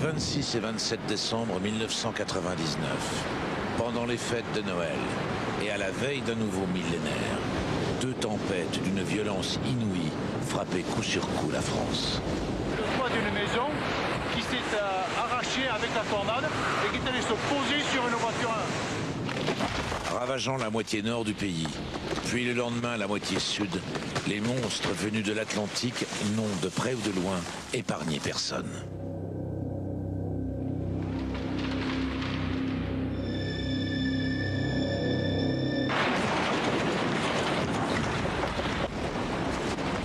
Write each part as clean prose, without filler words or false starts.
26 et 27 décembre 1999, pendant les fêtes de Noël et à la veille d'un nouveau millénaire, deux tempêtes d'une violence inouïe frappaient coup sur coup la France. Le toit d'une maison qui s'est arraché avec la tornade et qui est allé se poser sur une voiture. Ravageant la moitié nord du pays, puis le lendemain la moitié sud, les monstres venus de l'Atlantique n'ont, de près ou de loin, épargné personne.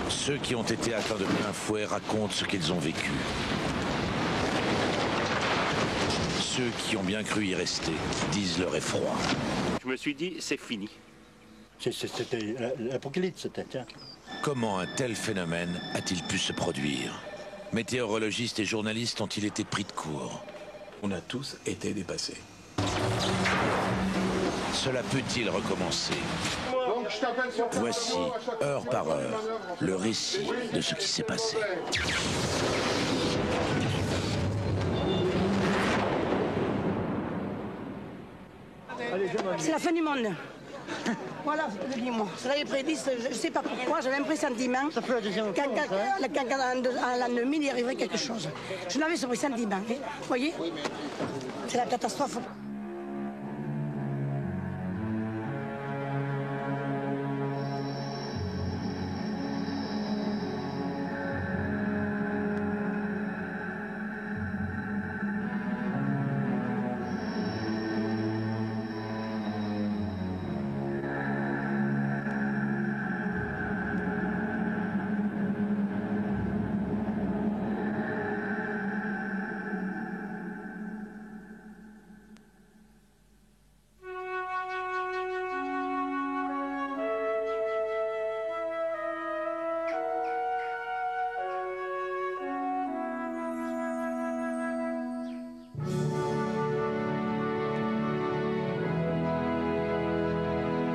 Ceux qui ont été atteints de plein fouet racontent ce qu'ils ont vécu. Ceux qui ont bien cru y rester disent leur effroi. Je me suis dit, c'est fini. C'était l'apocalypse, c'était, tiens. Comment un tel phénomène a-t-il pu se produire? Météorologistes et journalistes ont-ils été pris de court? On a tous été dépassés. Cela peut-il recommencer? Voici, heure par heure, le récit de ce qui s'est passé. C'est la fin du monde. Voilà, dis-moi. Je l'avais prédit, je ne sais pas pourquoi, j'avais un pressentiment qu'en l'an 2000, il arriverait quelque chose. Je n'avais ce pressentiment, vous voyez? C'est la catastrophe.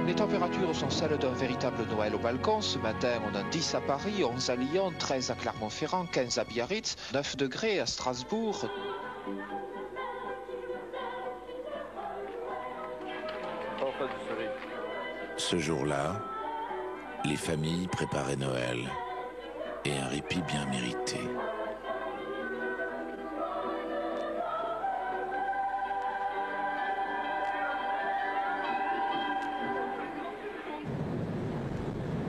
Les températures sont celles d'un véritable Noël au balcon. Ce matin, on a 10 à Paris, 11 à Lyon, 13 à Clermont-Ferrand, 15 à Biarritz, 9 degrés à Strasbourg. Ce jour-là, les familles préparaient Noël et un répit bien mérité.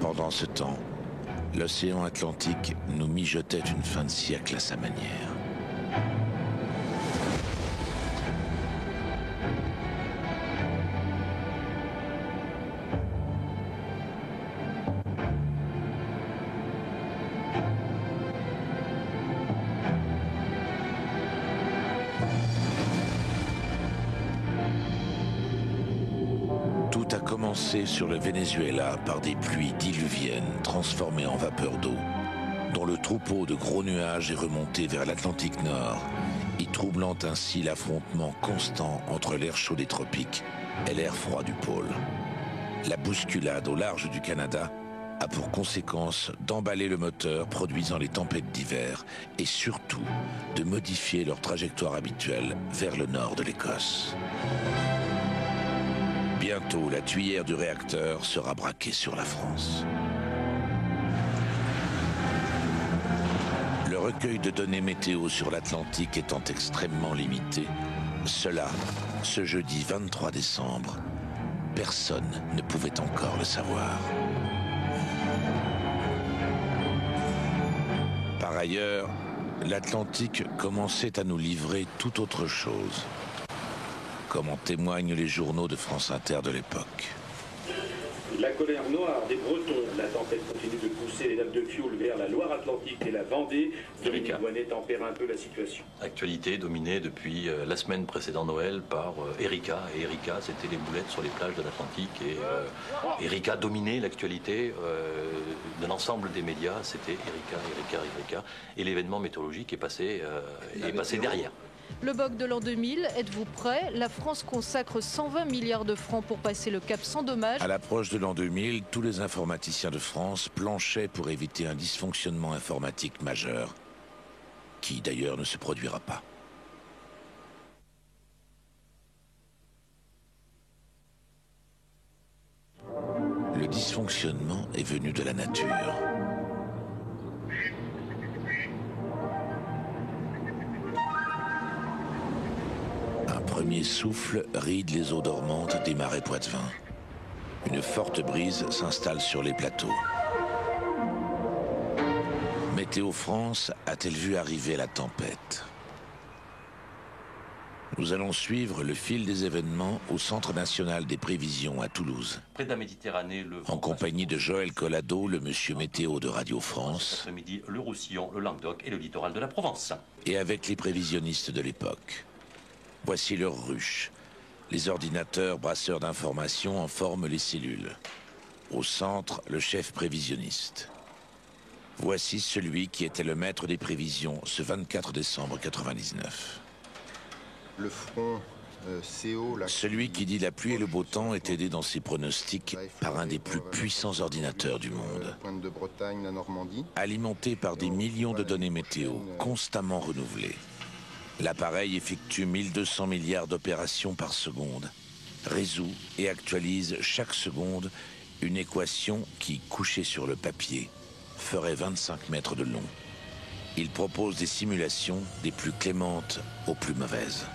Pendant ce temps, l'océan Atlantique nous mijotait une fin de siècle à sa manière. Tout a commencé sur le Venezuela par des pluies diluviennes transformées en vapeur d'eau, dont le troupeau de gros nuages est remonté vers l'Atlantique Nord, y troublant ainsi l'affrontement constant entre l'air chaud des tropiques et l'air froid du pôle. La bousculade au large du Canada a pour conséquence d'emballer le moteur produisant les tempêtes d'hiver et surtout de modifier leur trajectoire habituelle vers le nord de l'Écosse. Bientôt, la tuyère du réacteur sera braquée sur la France. Le recueil de données météo sur l'Atlantique étant extrêmement limité, cela, ce jeudi 23 décembre, personne ne pouvait encore le savoir. Par ailleurs, l'Atlantique commençait à nous livrer tout autre chose, comme en témoignent les journaux de France Inter de l'époque. La colère noire des Bretons. La tempête continue de pousser les nappes de fioul vers la Loire-Atlantique et la Vendée. Dominique Voynet tempère un peu la situation. Actualité dominée depuis la semaine précédant Noël par Erika. Et Erika, c'était les boulettes sur les plages de l'Atlantique. Et Erika dominait l'actualité de l'ensemble des médias. C'était Erika. Et l'événement météorologique est passé derrière. Le BOC de l'an 2000, êtes-vous prêt? La France consacre 120 milliards de francs pour passer le cap sans dommage. À l'approche de l'an 2000, tous les informaticiens de France planchaient pour éviter un dysfonctionnement informatique majeur, qui d'ailleurs ne se produira pas. dysfonctionnement est venu de la nature. Un premier souffle ride les eaux dormantes des marais poitevins. Une forte brise s'installe sur les plateaux. Météo France a-t-elle vu arriver la tempête? Nous allons suivre le fil des événements au Centre national des prévisions à Toulouse. Près de la Méditerranée, le vent En compagnie de Joël Collado, le monsieur météo de Radio France. Cet après-midi, le Roussillon, le Languedoc et le littoral de la Provence. Et avec les prévisionnistes de l'époque. Voici leur ruche. Les ordinateurs brasseurs d'informations en forment les cellules. Au centre, le chef prévisionniste. Voici celui qui était le maître des prévisions ce 24 décembre 1999. Le front CO... Celui qui dit la pluie et le beau temps est aidé dans ses pronostics par un des plus puissants ordinateurs du monde. Pointe de Bretagne, la Normandie. Alimenté par des millions de données météo constamment renouvelées. L'appareil effectue 1200 milliards d'opérations par seconde, résout et actualise chaque seconde une équation qui, couchée sur le papier, ferait 25 mètres de long. Il propose des simulations des plus clémentes aux plus mauvaises.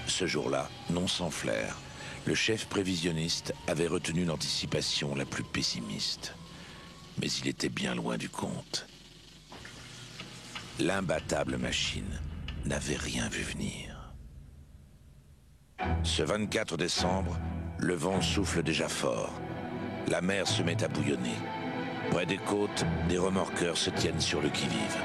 Ce jour-là, non sans flair, le chef prévisionniste avait retenu l'anticipation la plus pessimiste. Mais il était bien loin du compte. L'imbattable machine n'avait rien vu venir. Ce 24 décembre, le vent souffle déjà fort. La mer se met à bouillonner. Près des côtes, des remorqueurs se tiennent sur le qui-vive.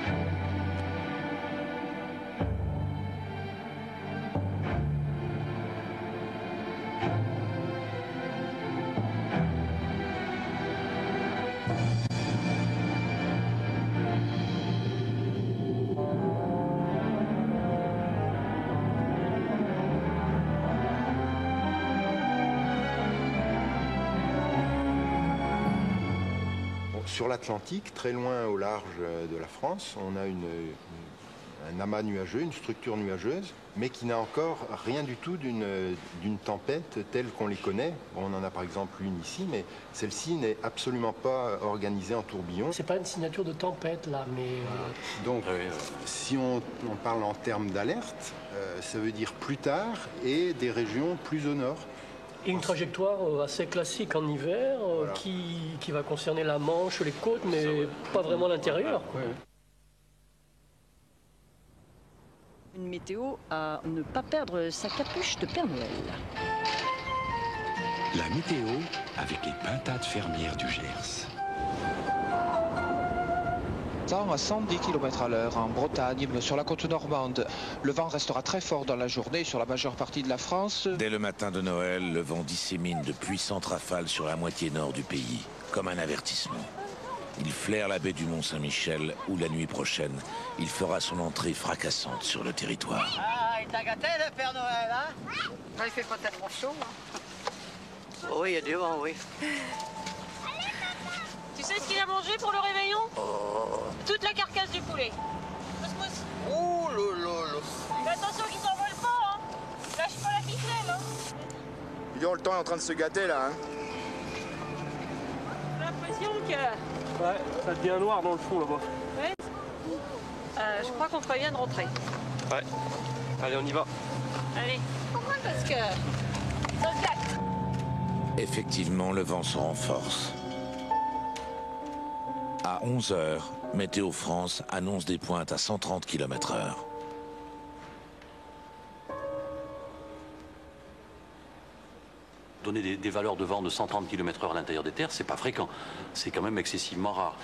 Sur l'Atlantique, très loin au large de la France, on a un amas nuageux, une structure nuageuse, mais qui n'a encore rien du tout d'une tempête telle qu'on les connaît. Bon, on en a par exemple une ici, mais celle-ci n'est absolument pas organisée en tourbillon. C'est pas une signature de tempête là, mais... Donc, si on parle en termes d'alerte, ça veut dire plus tard et des régions plus au nord. Et une trajectoire assez classique en hiver, voilà, qui va concerner la Manche, les côtes, mais pas vraiment l'intérieur. Une météo à ne pas perdre sa capuche de Père Noël. La météo avec les pintades fermières du Gers. À 110 km à l'heure en Bretagne, sur la côte normande. Le vent restera très fort dans la journée sur la majeure partie de la France. Dès le matin de Noël, le vent dissémine de puissantes rafales sur la moitié nord du pays, comme un avertissement. Il flaire la baie du Mont-Saint-Michel, où la nuit prochaine, il fera son entrée fracassante sur le territoire. Ah, il t'a gâté le Père Noël, hein? Non, il fait pas tellement chaud, hein? Oui, il y a du vent, oui. Tu sais ce qu'il a mangé pour le réveillon? Toute la carcasse du poulet. Oh là. Mais attention qu'il s'envole pas, hein. Lâche pas la ficelle, hein. Le temps est en train de se gâter là, hein. J'ai l'impression que... Ouais, ça devient noir dans le fond là-bas. Ouais. Je crois qu'on ferait bien de rentrer. Ouais. Allez, on y va. Allez. Pourquoi? Parce que... ça se gâte. Effectivement, le vent se renforce. À 11h, Météo France annonce des pointes à 130 km/h. Donner des valeurs de vent de 130 km/h à l'intérieur des terres, c'est pas fréquent. C'est quand même excessivement rare.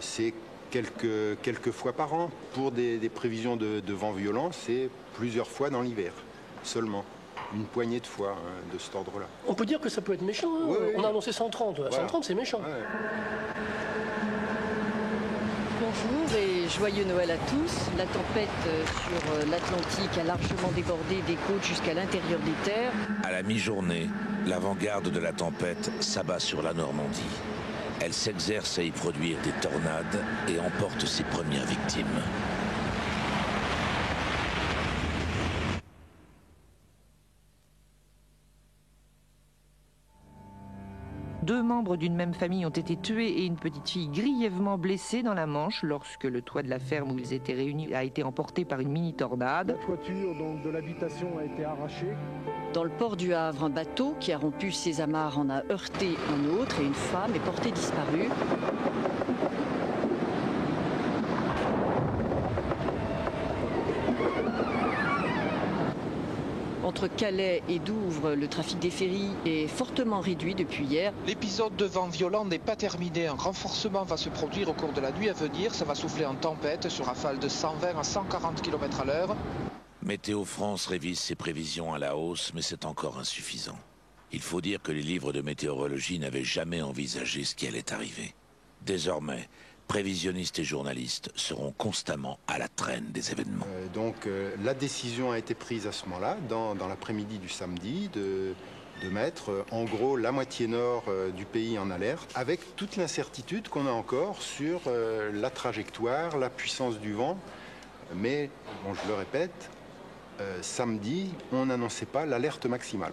C'est quelques fois par an. Pour des prévisions de vent violent, c'est plusieurs fois dans l'hiver, seulement. Une poignée de fois, hein, de cet ordre-là. On peut dire que ça peut être méchant, hein. Oui. On a annoncé 130. Voilà. 130, c'est méchant. Ouais. Bonjour et joyeux Noël à tous. La tempête sur l'Atlantique a largement débordé des côtes jusqu'à l'intérieur des terres. À la mi-journée, l'avant-garde de la tempête s'abat sur la Normandie. Elle s'exerce à y produire des tornades et emporte ses premières victimes. 2 membres d'une même famille ont été tués et une petite fille grièvement blessée dans la Manche lorsque le toit de la ferme où ils étaient réunis a été emporté par une mini-tornade. La toiture donc, de l'habitation a été arrachée. Dans le port du Havre, un bateau qui a rompu ses amarres en a heurté un autre et une femme est portée disparue. Entre Calais et Douvres, le trafic des ferries est fortement réduit depuis hier. L'épisode de vent violent n'est pas terminé. Un renforcement va se produire au cours de la nuit à venir. Ça va souffler en tempête sur rafales de 120 à 140 km à l'heure. Météo France révise ses prévisions à la hausse, mais c'est encore insuffisant. Il faut dire que les livres de météorologie n'avaient jamais envisagé ce qui allait arriver. Désormais, prévisionnistes et journalistes seront constamment à la traîne des événements. La décision a été prise à ce moment-là, dans l'après-midi du samedi, de mettre en gros la moitié nord du pays en alerte, avec toute l'incertitude qu'on a encore sur la trajectoire, la puissance du vent. Mais, bon, je le répète, samedi, on n'annonçait pas l'alerte maximale.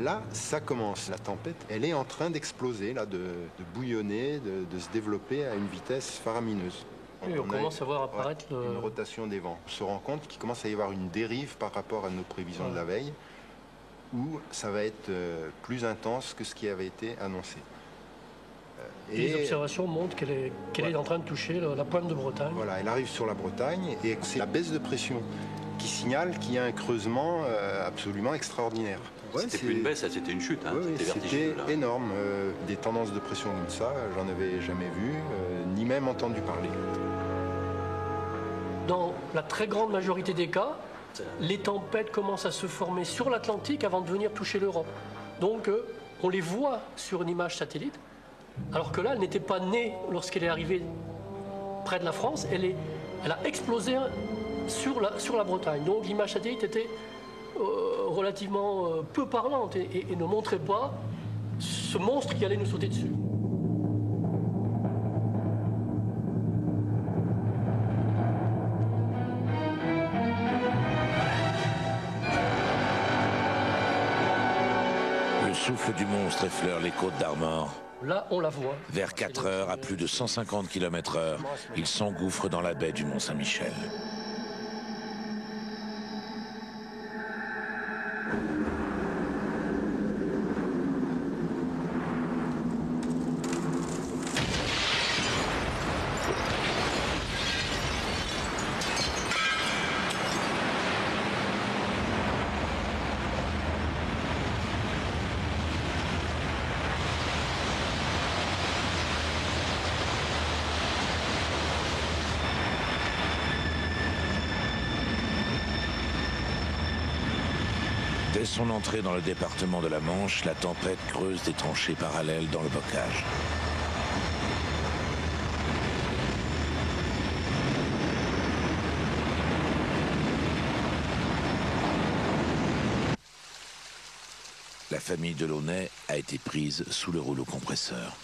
Là, ça commence. La tempête, elle est en train d'exploser, là, de bouillonner, de se développer à une vitesse faramineuse. Oui, on commence à voir apparaître une rotation des vents. On se rend compte qu'il commence à y avoir une dérive par rapport à nos prévisions de la veille, où ça va être plus intense que ce qui avait été annoncé. Les observations montrent qu'elle est en train de toucher la pointe de Bretagne. Voilà, elle arrive sur la Bretagne et c'est la baisse de pression qui signale qu'il y a un creusement absolument extraordinaire. Ouais, c'était plus une baisse, c'était une chute, hein, c'était vertigineux. C'était énorme. Des tendances de pression comme ça, j'en avais jamais vu, ni même entendu parler. Dans la très grande majorité des cas, les tempêtes commencent à se former sur l'Atlantique avant de venir toucher l'Europe. Donc on les voit sur une image satellite, alors que là, elle n'était pas née lorsqu'elle est arrivée près de la France, elle a explosé sur la Bretagne. Donc l'image satellite était relativement peu parlante et ne montrait pas ce monstre qui allait nous sauter dessus. Le souffle du monstre effleure les côtes d'Armor. Là, on la voit. Vers 4 heures, à plus de 150 km/h, il s'engouffre dans la baie du Mont-Saint-Michel. Dès son entrée dans le département de la Manche, la tempête creuse des tranchées parallèles dans le bocage. La famille Delaunay a été prise sous le rouleau compresseur.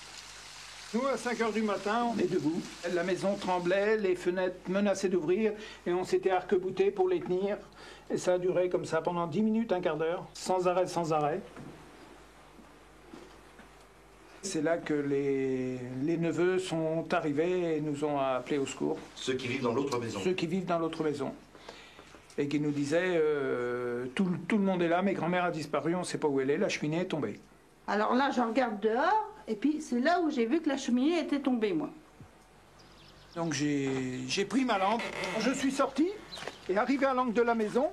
Nous, à 5 h du matin, on est debout. La maison tremblait, les fenêtres menaçaient d'ouvrir et on s'était arc-bouté pour les tenir. Et ça a duré comme ça pendant 10 minutes, un quart d'heure, sans arrêt, sans arrêt. C'est là que les neveux sont arrivés et nous ont appelés au secours. Ceux qui vivent dans l'autre maison. Ceux qui vivent dans l'autre maison. Et qui nous disaient, tout le monde est là, mais grand-mère a disparu, on ne sait pas où elle est, la cheminée est tombée. Alors là, je regarde dehors, et puis c'est là où j'ai vu que la cheminée était tombée, moi. Donc j'ai pris ma lampe, je suis sorti, et arrivé à l'angle de la maison,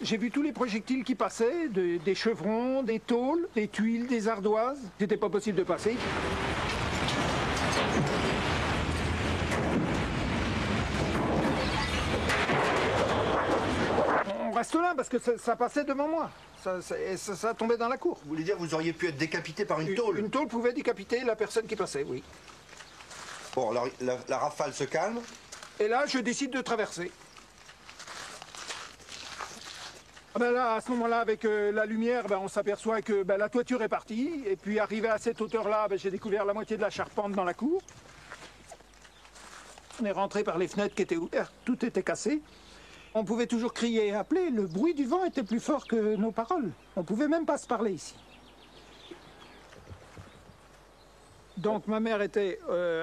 j'ai vu tous les projectiles qui passaient, des chevrons, des tôles, des tuiles, des ardoises. C'était pas possible de passer. On reste là parce que ça passait devant moi. Ça tombait dans la cour. Vous voulez dire que vous auriez pu être décapité par une tôle? Une tôle pouvait décapiter la personne qui passait, oui. Bon, alors la rafale se calme. Et là, je décide de traverser. Ben là, à ce moment-là, avec la lumière, on s'aperçoit que la toiture est partie. Et puis arrivé à cette hauteur-là, j'ai découvert la moitié de la charpente dans la cour. On est rentré par les fenêtres qui étaient ouvertes, tout était cassé. On pouvait toujours crier et appeler, le bruit du vent était plus fort que nos paroles. On ne pouvait même pas se parler ici. Donc ma mère était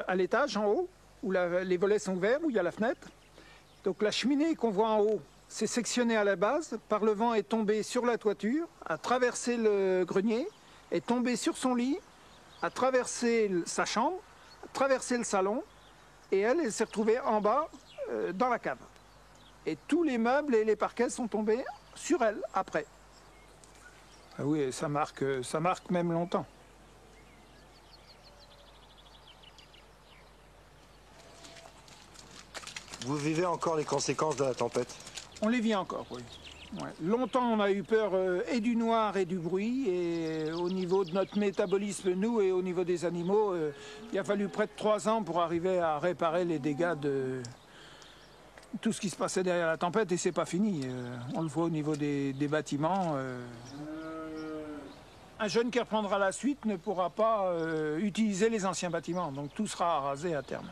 à l'étage, en haut, où les volets sont ouverts, où il y a la fenêtre. Donc la cheminée qu'on voit en haut, c'est sectionné à la base, par le vent est tombé sur la toiture, a traversé le grenier, est tombé sur son lit, a traversé sa chambre, a traversé le salon, et elle s'est retrouvée en bas, dans la cave. Et tous les meubles et les parquets sont tombés sur elle, après. Ah oui, ça marque même longtemps. Vous vivez encore les conséquences de la tempête? On les vit encore, oui. Ouais. Longtemps, on a eu peur et du noir et du bruit. Et au niveau de notre métabolisme, nous, et au niveau des animaux, il a fallu près de 3 ans pour arriver à réparer les dégâts de tout ce qui se passait derrière la tempête. Et c'est pas fini. On le voit au niveau des bâtiments. Un jeune qui reprendra la suite ne pourra pas utiliser les anciens bâtiments. Donc tout sera rasé à terme.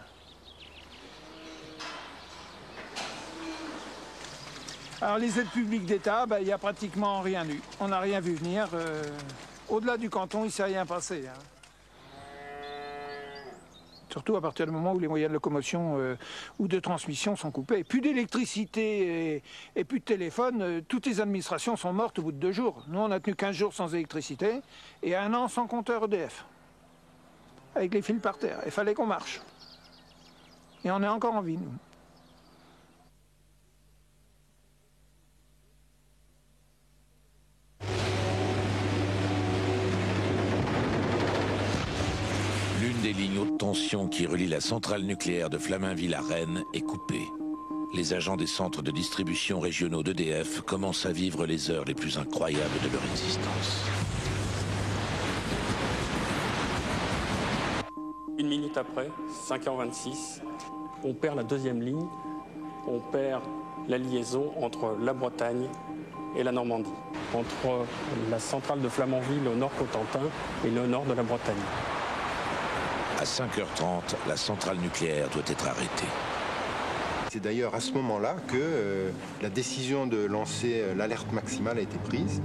Alors les aides publiques d'État, il n'y a pratiquement rien eu. On n'a rien vu venir. Au-delà du canton, il ne s'est rien passé. Hein. Surtout à partir du moment où les moyens de locomotion ou de transmission sont coupés. Plus d'électricité et plus de téléphone, toutes les administrations sont mortes au bout de 2 jours. Nous, on a tenu 15 jours sans électricité et 1 an sans compteur EDF. Avec les fils par terre. Il fallait qu'on marche. Et on est encore en vie, nous. L'une des lignes haute tension qui relie la centrale nucléaire de Flaminville à Rennes est coupée. Les agents des centres de distribution régionaux d'EDF commencent à vivre les heures les plus incroyables de leur existence. 1 minute après, 5h26, on perd la 2e ligne, on perd la liaison entre la Bretagne et la Normandie, entre la centrale de Flamanville au nord Cotentin et le nord de la Bretagne. À 5h30, la centrale nucléaire doit être arrêtée. C'est d'ailleurs à ce moment-là que la décision de lancer l'alerte maximale a été prise.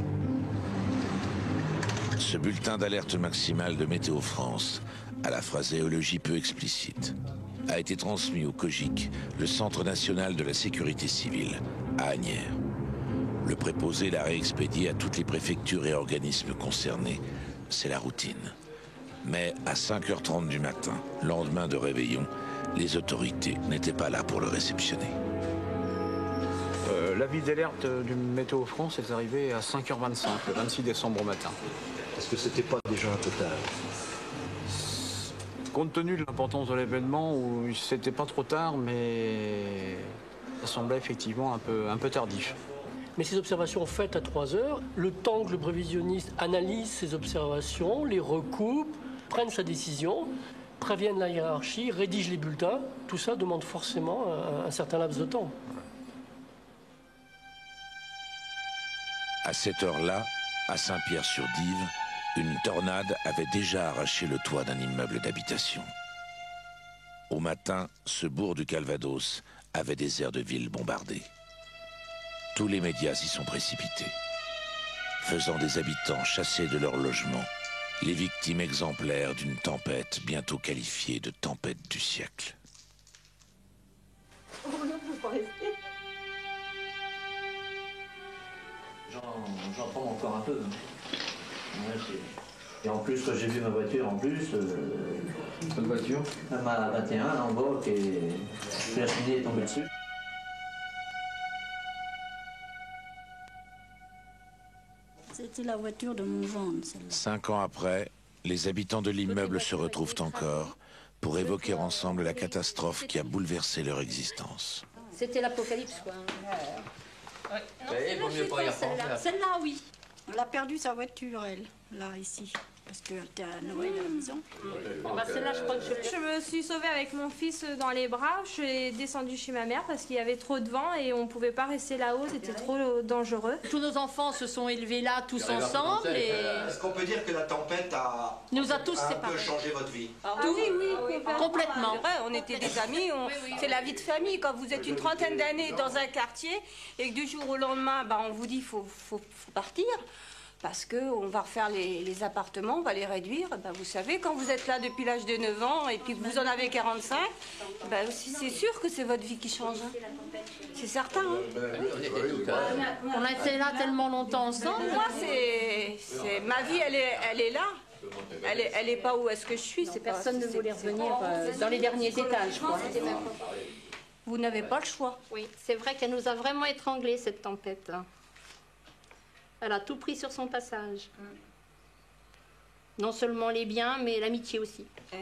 Ce bulletin d'alerte maximale de Météo France, à la phraséologie peu explicite, a été transmis au COGIC, le Centre national de la sécurité civile, à Asnières. Le préposé l'a réexpédié à toutes les préfectures et organismes concernés. C'est la routine. Mais à 5h30 du matin, lendemain de réveillon, les autorités n'étaient pas là pour le réceptionner. L'avis d'alerte du Météo France est arrivé à 5h25, le 26 décembre au matin. Est-ce que c'était pas déjà un peu tard? Compte tenu de l'importance de l'événement, c'était pas trop tard, mais ça semblait effectivement un peu tardif. Mais ces observations faites à 3 heures, le temps que le prévisionniste analyse ces observations, les recoupe, prenne sa décision, prévienne la hiérarchie, rédige les bulletins, tout ça demande forcément un certain laps de temps. À cette heure-là, à Saint-Pierre-sur-Dive, une tornade avait déjà arraché le toit d'un immeuble d'habitation. Au matin, ce bourg du Calvados avait des aires de ville bombardées. Tous les médias s'y sont précipités, faisant des habitants chassés de leur logement, les victimes exemplaires d'une tempête bientôt qualifiée de tempête du siècle. Oh non, je ne peux pas rester. J'en prends encore un peu. Et en plus, quand j'ai vu ma voiture, en plus... Quelle voiture? Ma 21 en bas, qui la cheminée est tombée dessus. C'était la voiture de mon gendre, celle-là. 5 ans après, les habitants de l'immeuble se retrouvent encore pour évoquer ensemble la catastrophe qui a bouleversé leur existence. C'était l'apocalypse, quoi. Celle-là, oui. Elle a perdu sa voiture, elle, là, ici. Parce que t'es à Noël à la maison. Celle-là, je crois que je me suis sauvée avec mon fils dans les bras. Je suis descendue chez ma mère parce qu'il y avait trop de vent et on ne pouvait pas rester là-haut, c'était trop dangereux. Tous nos enfants se sont élevés là, tous ensemble. Et... Est-ce qu'on peut dire que la tempête nous a tous un séparés. peu changé votre vie? Oui, complètement. C'est vrai, on était des amis, c'est la vie de famille. Quand vous êtes une trentaine d'années dans un quartier et que du jour au lendemain, on vous dit qu'il faut partir, parce qu'on va refaire les appartements, on va les réduire. Vous savez, quand vous êtes là depuis l'âge de 9 ans et puis que vous en avez 45, c'est sûr que c'est votre vie qui change. C'est certain. On a été là tellement longtemps ensemble. Moi, ma vie, elle est là. Elle est pas où est-ce que je suis. Personne ne voulait revenir dans les derniers étages, je crois. Vous n'avez pas le choix. Oui, c'est vrai qu'elle nous a vraiment étranglés, cette tempête. Elle a tout pris sur son passage. Non seulement les biens, mais l'amitié aussi. Oui.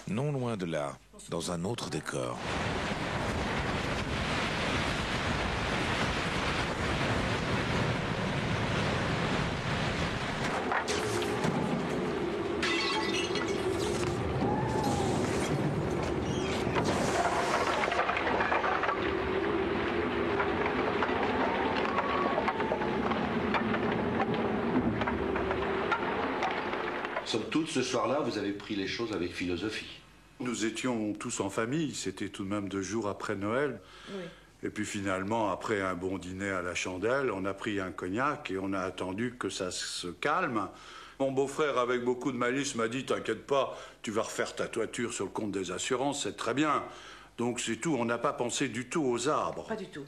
Non loin de là, dans un autre décor. Somme toute, ce soir-là, vous avez pris les choses avec philosophie. Nous étions tous en famille, c'était tout de même 2 jours après Noël. Oui. Et puis finalement, après un bon dîner à la chandelle, on a pris un cognac et on a attendu que ça se calme. Mon beau-frère, avec beaucoup de malice, m'a dit « T'inquiète pas, tu vas refaire ta toiture sur le compte des assurances, c'est très bien. » Donc c'est tout, on n'a pas pensé du tout aux arbres. Pas du tout.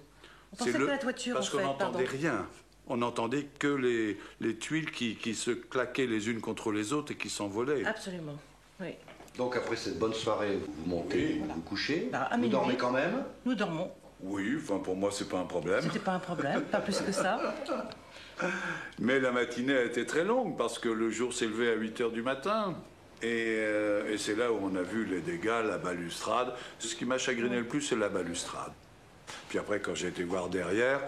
On pensait que la toiture, parce qu'on n'entendait rien. On n'entendait que les tuiles qui se claquaient les unes contre les autres et qui s'envolaient. Absolument, oui. Donc après cette bonne soirée, vous montez, vous couchez, vous dormez quand même? Nous dormons. Oui, enfin pour moi c'est pas un problème. C'était pas un problème, pas plus que ça. Mais la matinée a été très longue parce que le jour s'est levé à 8 h du matin. Et c'est là où on a vu les dégâts, la balustrade. Ce qui m'a chagriné le plus, c'est la balustrade. Puis après, quand j'ai été voir derrière,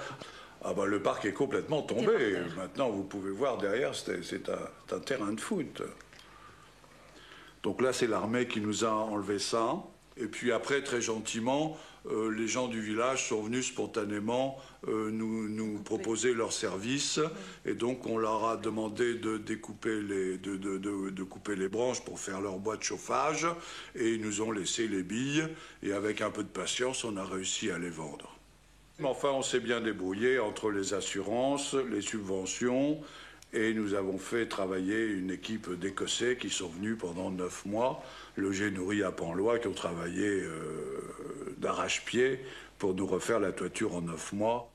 le parc est complètement tombé. Maintenant, vous pouvez voir derrière, c'est un terrain de foot. Donc là, c'est l'armée qui nous a enlevé ça. Et puis après, très gentiment, les gens du village sont venus spontanément nous proposer leurs services. Et donc, on leur a demandé de découper de couper les branches pour faire leur bois de chauffage. Et ils nous ont laissé les billes. Et avec un peu de patience, on a réussi à les vendre. Mais enfin, on s'est bien débrouillé entre les assurances, les subventions. Et nous avons fait travailler une équipe d'Écossais qui sont venus pendant 9 mois, logés, nourris à Penlois, qui ont travaillé d'arrache-pied pour nous refaire la toiture en 9 mois.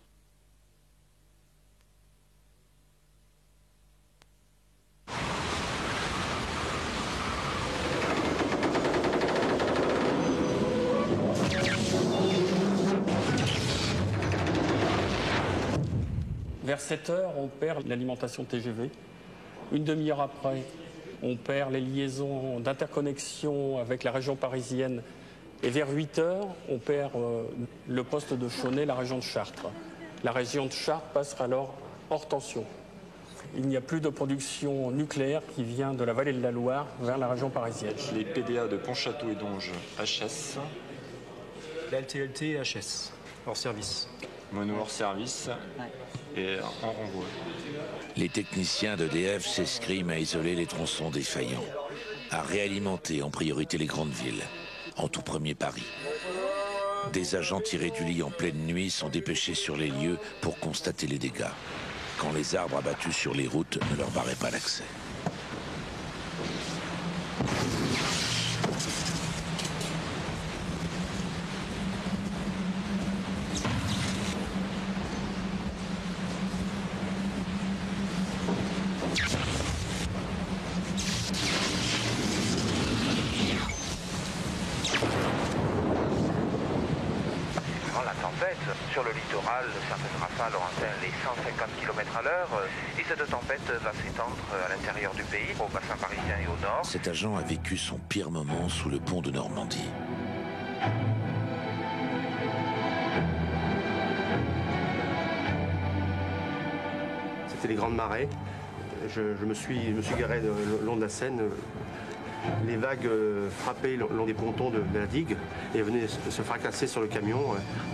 Vers 7 h, on perd l'alimentation TGV. Une demi-heure après, on perd les liaisons d'interconnexion avec la région parisienne. Et vers 8 h, on perd le poste de Chauny, la région de Chartres. La région de Chartres passe alors hors tension. Il n'y a plus de production nucléaire qui vient de la vallée de la Loire vers la région parisienne. Les PDA de Pontchâteau et Donge, HS. La LTLT et HS, hors service. Mono hors service. Et en renvoi. Les techniciens d'EDF s'escriment à isoler les tronçons défaillants, à réalimenter en priorité les grandes villes, en tout premier Paris. Des agents tirés du lit en pleine nuit sont dépêchés sur les lieux pour constater les dégâts, quand les arbres abattus sur les routes ne leur barraient pas l'accès. Sur le littoral, certaines rafales ont atteint les 150 km/h et cette tempête va s'étendre à l'intérieur du pays, au bassin parisien et au nord. Cet agent a vécu son pire moment sous le pont de Normandie. C'était les grandes marées. je me suis garé le long de la Seine. Les vagues frappaient le long des pontons de la digue et venaient se fracasser sur le camion.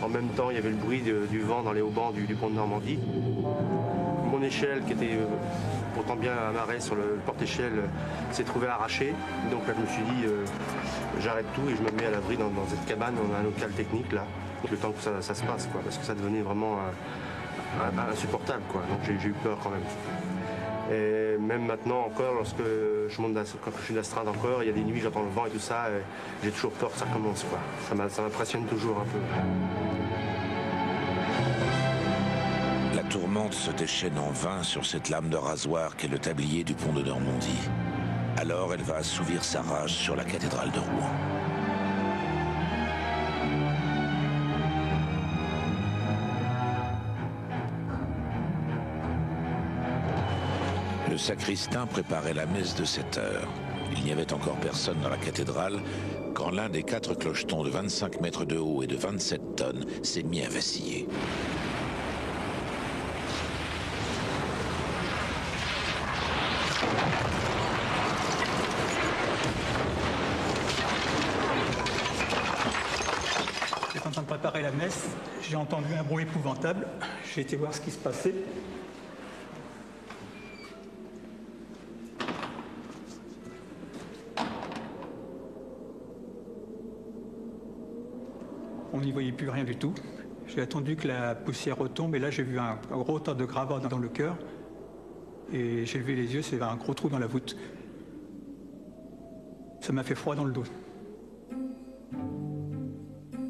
En même temps, il y avait le bruit du vent dans les haubans du pont de Normandie. Mon échelle, qui était pourtant bien amarrée sur le porte-échelle, s'est trouvée arrachée. Donc là, je me suis dit, j'arrête tout et je me mets à l'abri dans cette cabane. On a un local technique là, le temps que ça se passe, quoi, parce que ça devenait vraiment insupportable, quoi. Donc j'ai eu peur quand même. Et même maintenant encore, lorsque quand je suis d'astreinte encore, il y a des nuits, j'entends le vent et tout ça, j'ai toujours peur que ça commence, quoi. Ça m'impressionne toujours un peu. La tourmente se déchaîne en vain sur cette lame de rasoir qu'est le tablier du pont de Normandie. Alors elle va assouvir sa rage sur la cathédrale de Rouen. Le sacristain préparait la messe de 7 heures. Il n'y avait encore personne dans la cathédrale quand l'un des 4 clochetons de 25 mètres de haut et de 27 tonnes s'est mis à vaciller. J'étais en train de préparer la messe, j'ai entendu un bruit épouvantable, j'ai été voir ce qui se passait. On n'y voyait plus rien du tout. J'ai attendu que la poussière retombe et là j'ai vu un gros tas de gravats dans le cœur. Et j'ai levé les yeux, c'est un gros trou dans la voûte. Ça m'a fait froid dans le dos.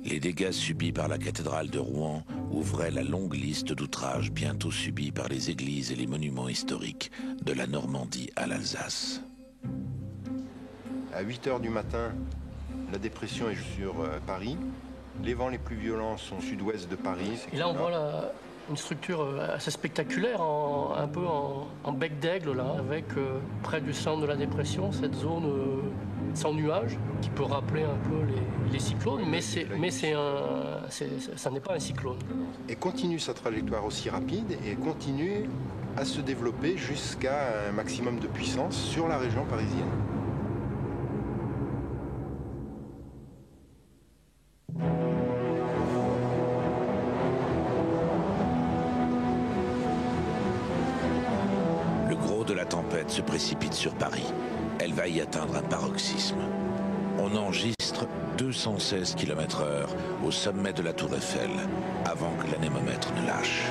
Les dégâts subis par la cathédrale de Rouen ouvraient la longue liste d'outrages bientôt subis par les églises et les monuments historiques de la Normandie à l'Alsace. À 8 h du matin, la dépression est sur Paris. Les vents les plus violents sont au sud-ouest de Paris. Et là, on voit une structure assez spectaculaire, un peu en bec d'aigle, là, avec près du centre de la dépression, cette zone sans nuages, qui peut rappeler un peu les cyclones, mais ça n'est pas un cyclone. Et continue sa trajectoire aussi rapide et continue à se développer jusqu'à un maximum de puissance sur la région parisienne. Se précipite sur Paris. Elle va y atteindre un paroxysme. On enregistre 216 km/h au sommet de la Tour Eiffel avant que l'anémomètre ne lâche.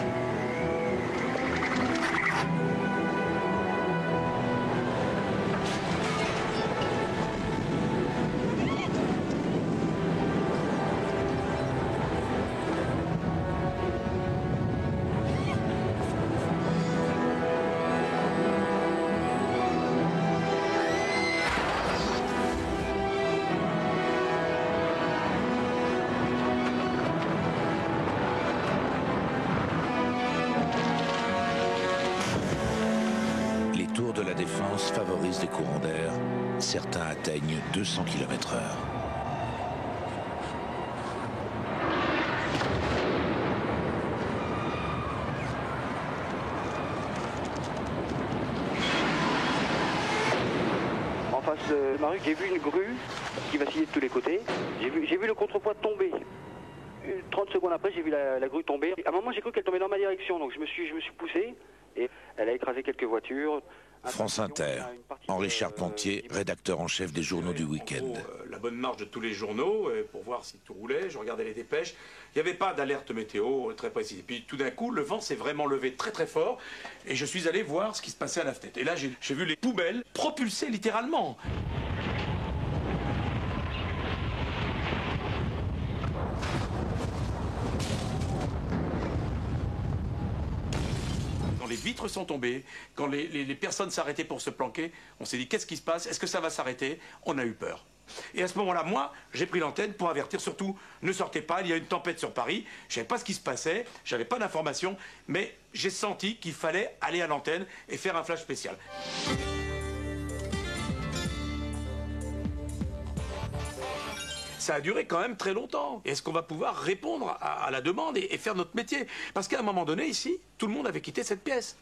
Favorise des courants d'air, certains atteignent 200 km/h. En face de ma rue, j'ai vu une grue qui vacillait de tous les côtés. J'ai vu le contrepoids tomber. 30 secondes après, j'ai vu la grue tomber. À un moment, j'ai cru qu'elle tombait dans ma direction, donc je me suis poussé et elle a écrasé quelques voitures. France Inter, Henri Charpentier, rédacteur en chef des journaux du week-end. La bonne marche de tous les journaux pour voir si tout roulait. Je regardais les dépêches. Il n'y avait pas d'alerte météo très précise. Et puis tout d'un coup, le vent s'est vraiment levé très très fort et je suis allé voir ce qui se passait à la fenêtre. Et là, j'ai vu les poubelles propulsées littéralement. Quand les vitres sont tombées, quand les personnes s'arrêtaient pour se planquer, on s'est dit qu'est-ce qui se passe? Est-ce que ça va s'arrêter? On a eu peur. Et à ce moment-là, moi, j'ai pris l'antenne pour avertir surtout, ne sortez pas, il y a une tempête sur Paris. Je ne savais pas ce qui se passait, je n'avais pas d'informations, mais j'ai senti qu'il fallait aller à l'antenne et faire un flash spécial. Ça a duré quand même très longtemps. Est-ce qu'on va pouvoir répondre à la demande et faire notre métier? Parce qu'à un moment donné, ici, tout le monde avait quitté cette pièce.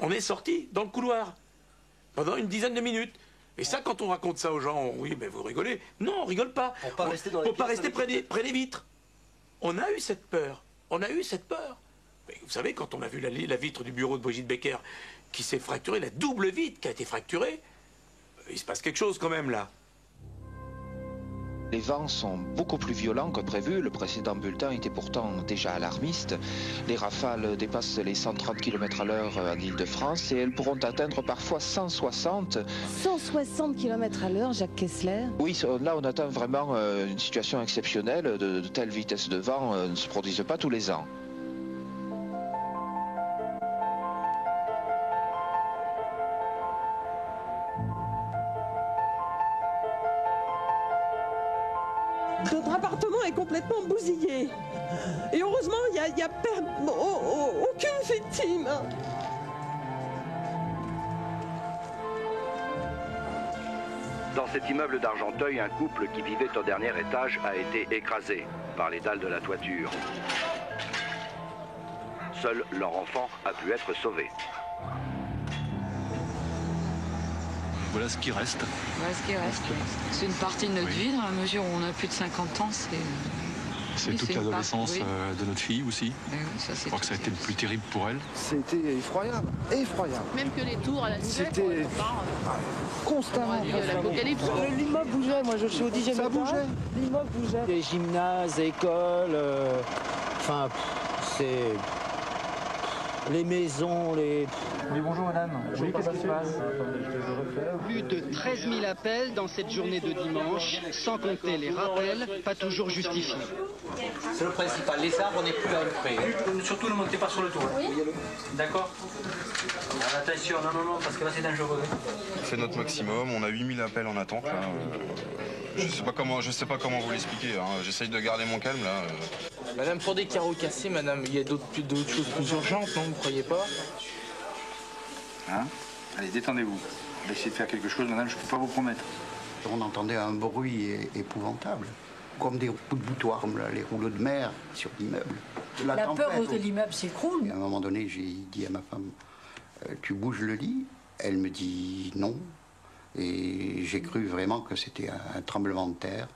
On est sorti dans le couloir pendant une dizaine de minutes. Et ça, quand on raconte ça aux gens, oui, mais vous rigolez. Non, on rigole pas. Pour pas rester dans les Pour pas pièces rester près des vitres. On a eu cette peur. On a eu cette peur. Mais vous savez, quand on a vu la vitre du bureau de Brigitte Becker qui s'est fracturée, la double vitre qui a été fracturée, il se passe quelque chose quand même là. Les vents sont beaucoup plus violents que prévu. Le précédent bulletin était pourtant déjà alarmiste. Les rafales dépassent les 130 km/h en Île-de-France et elles pourront atteindre parfois 160. 160 km/h, Jacques Kessler? Oui, là on atteint vraiment une situation exceptionnelle. De telles vitesses de vent ne se produisent pas tous les ans. Notre appartement est complètement bousillé. Et heureusement, il n'y a aucune victime. Dans cet immeuble d'Argenteuil, un couple qui vivait au dernier étage a été écrasé par les dalles de la toiture. Seul leur enfant a pu être sauvé. Voilà ce qui reste. Voilà ce qui reste. C'est une partie de notre vie, dans la mesure où on a plus de 50 ans. C'est toute l'adolescence de notre fille aussi. Oui, ça, je crois que ça a été le plus terrible pour elle. C'était effroyable, effroyable. Même que les tours à la nouvelle, c'était constamment. L'apocalypse. L'immeuble bougeait, moi je suis au 10e étage. Ça bougeait. L'immeuble bougeait. Les gymnases, écoles, enfin, c'est les maisons, les... Oui, bonjour madame. Oui, qu'est-ce qui se passe? Plus de 13 000 appels dans cette journée de dimanche, sans compter les rappels, pas toujours justifiés. C'est le principal. Les arbres, on n'est plus à eux près. Surtout ne montez pas sur le toit. Oui. D'accord. Attention, non, parce que là c'est dangereux. C'est notre maximum. On a 8000 appels en attente. Là. Je sais pas comment vous l'expliquer. Hein. J'essaye de garder mon calme là. Madame, pour des carreaux cassés, madame, il y a d'autres choses plus urgentes, non? Vous croyez pas? Hein? Allez, détendez-vous. On va essayer de faire quelque chose, madame, je ne peux pas vous promettre. On entendait un bruit épouvantable, comme des coups de boutoir, les rouleaux de mer sur l'immeuble. La peur que l'immeuble s'écroule. À un moment donné, j'ai dit à ma femme, tu bouges le lit? Elle me dit non. Et j'ai cru vraiment que c'était un tremblement de terre.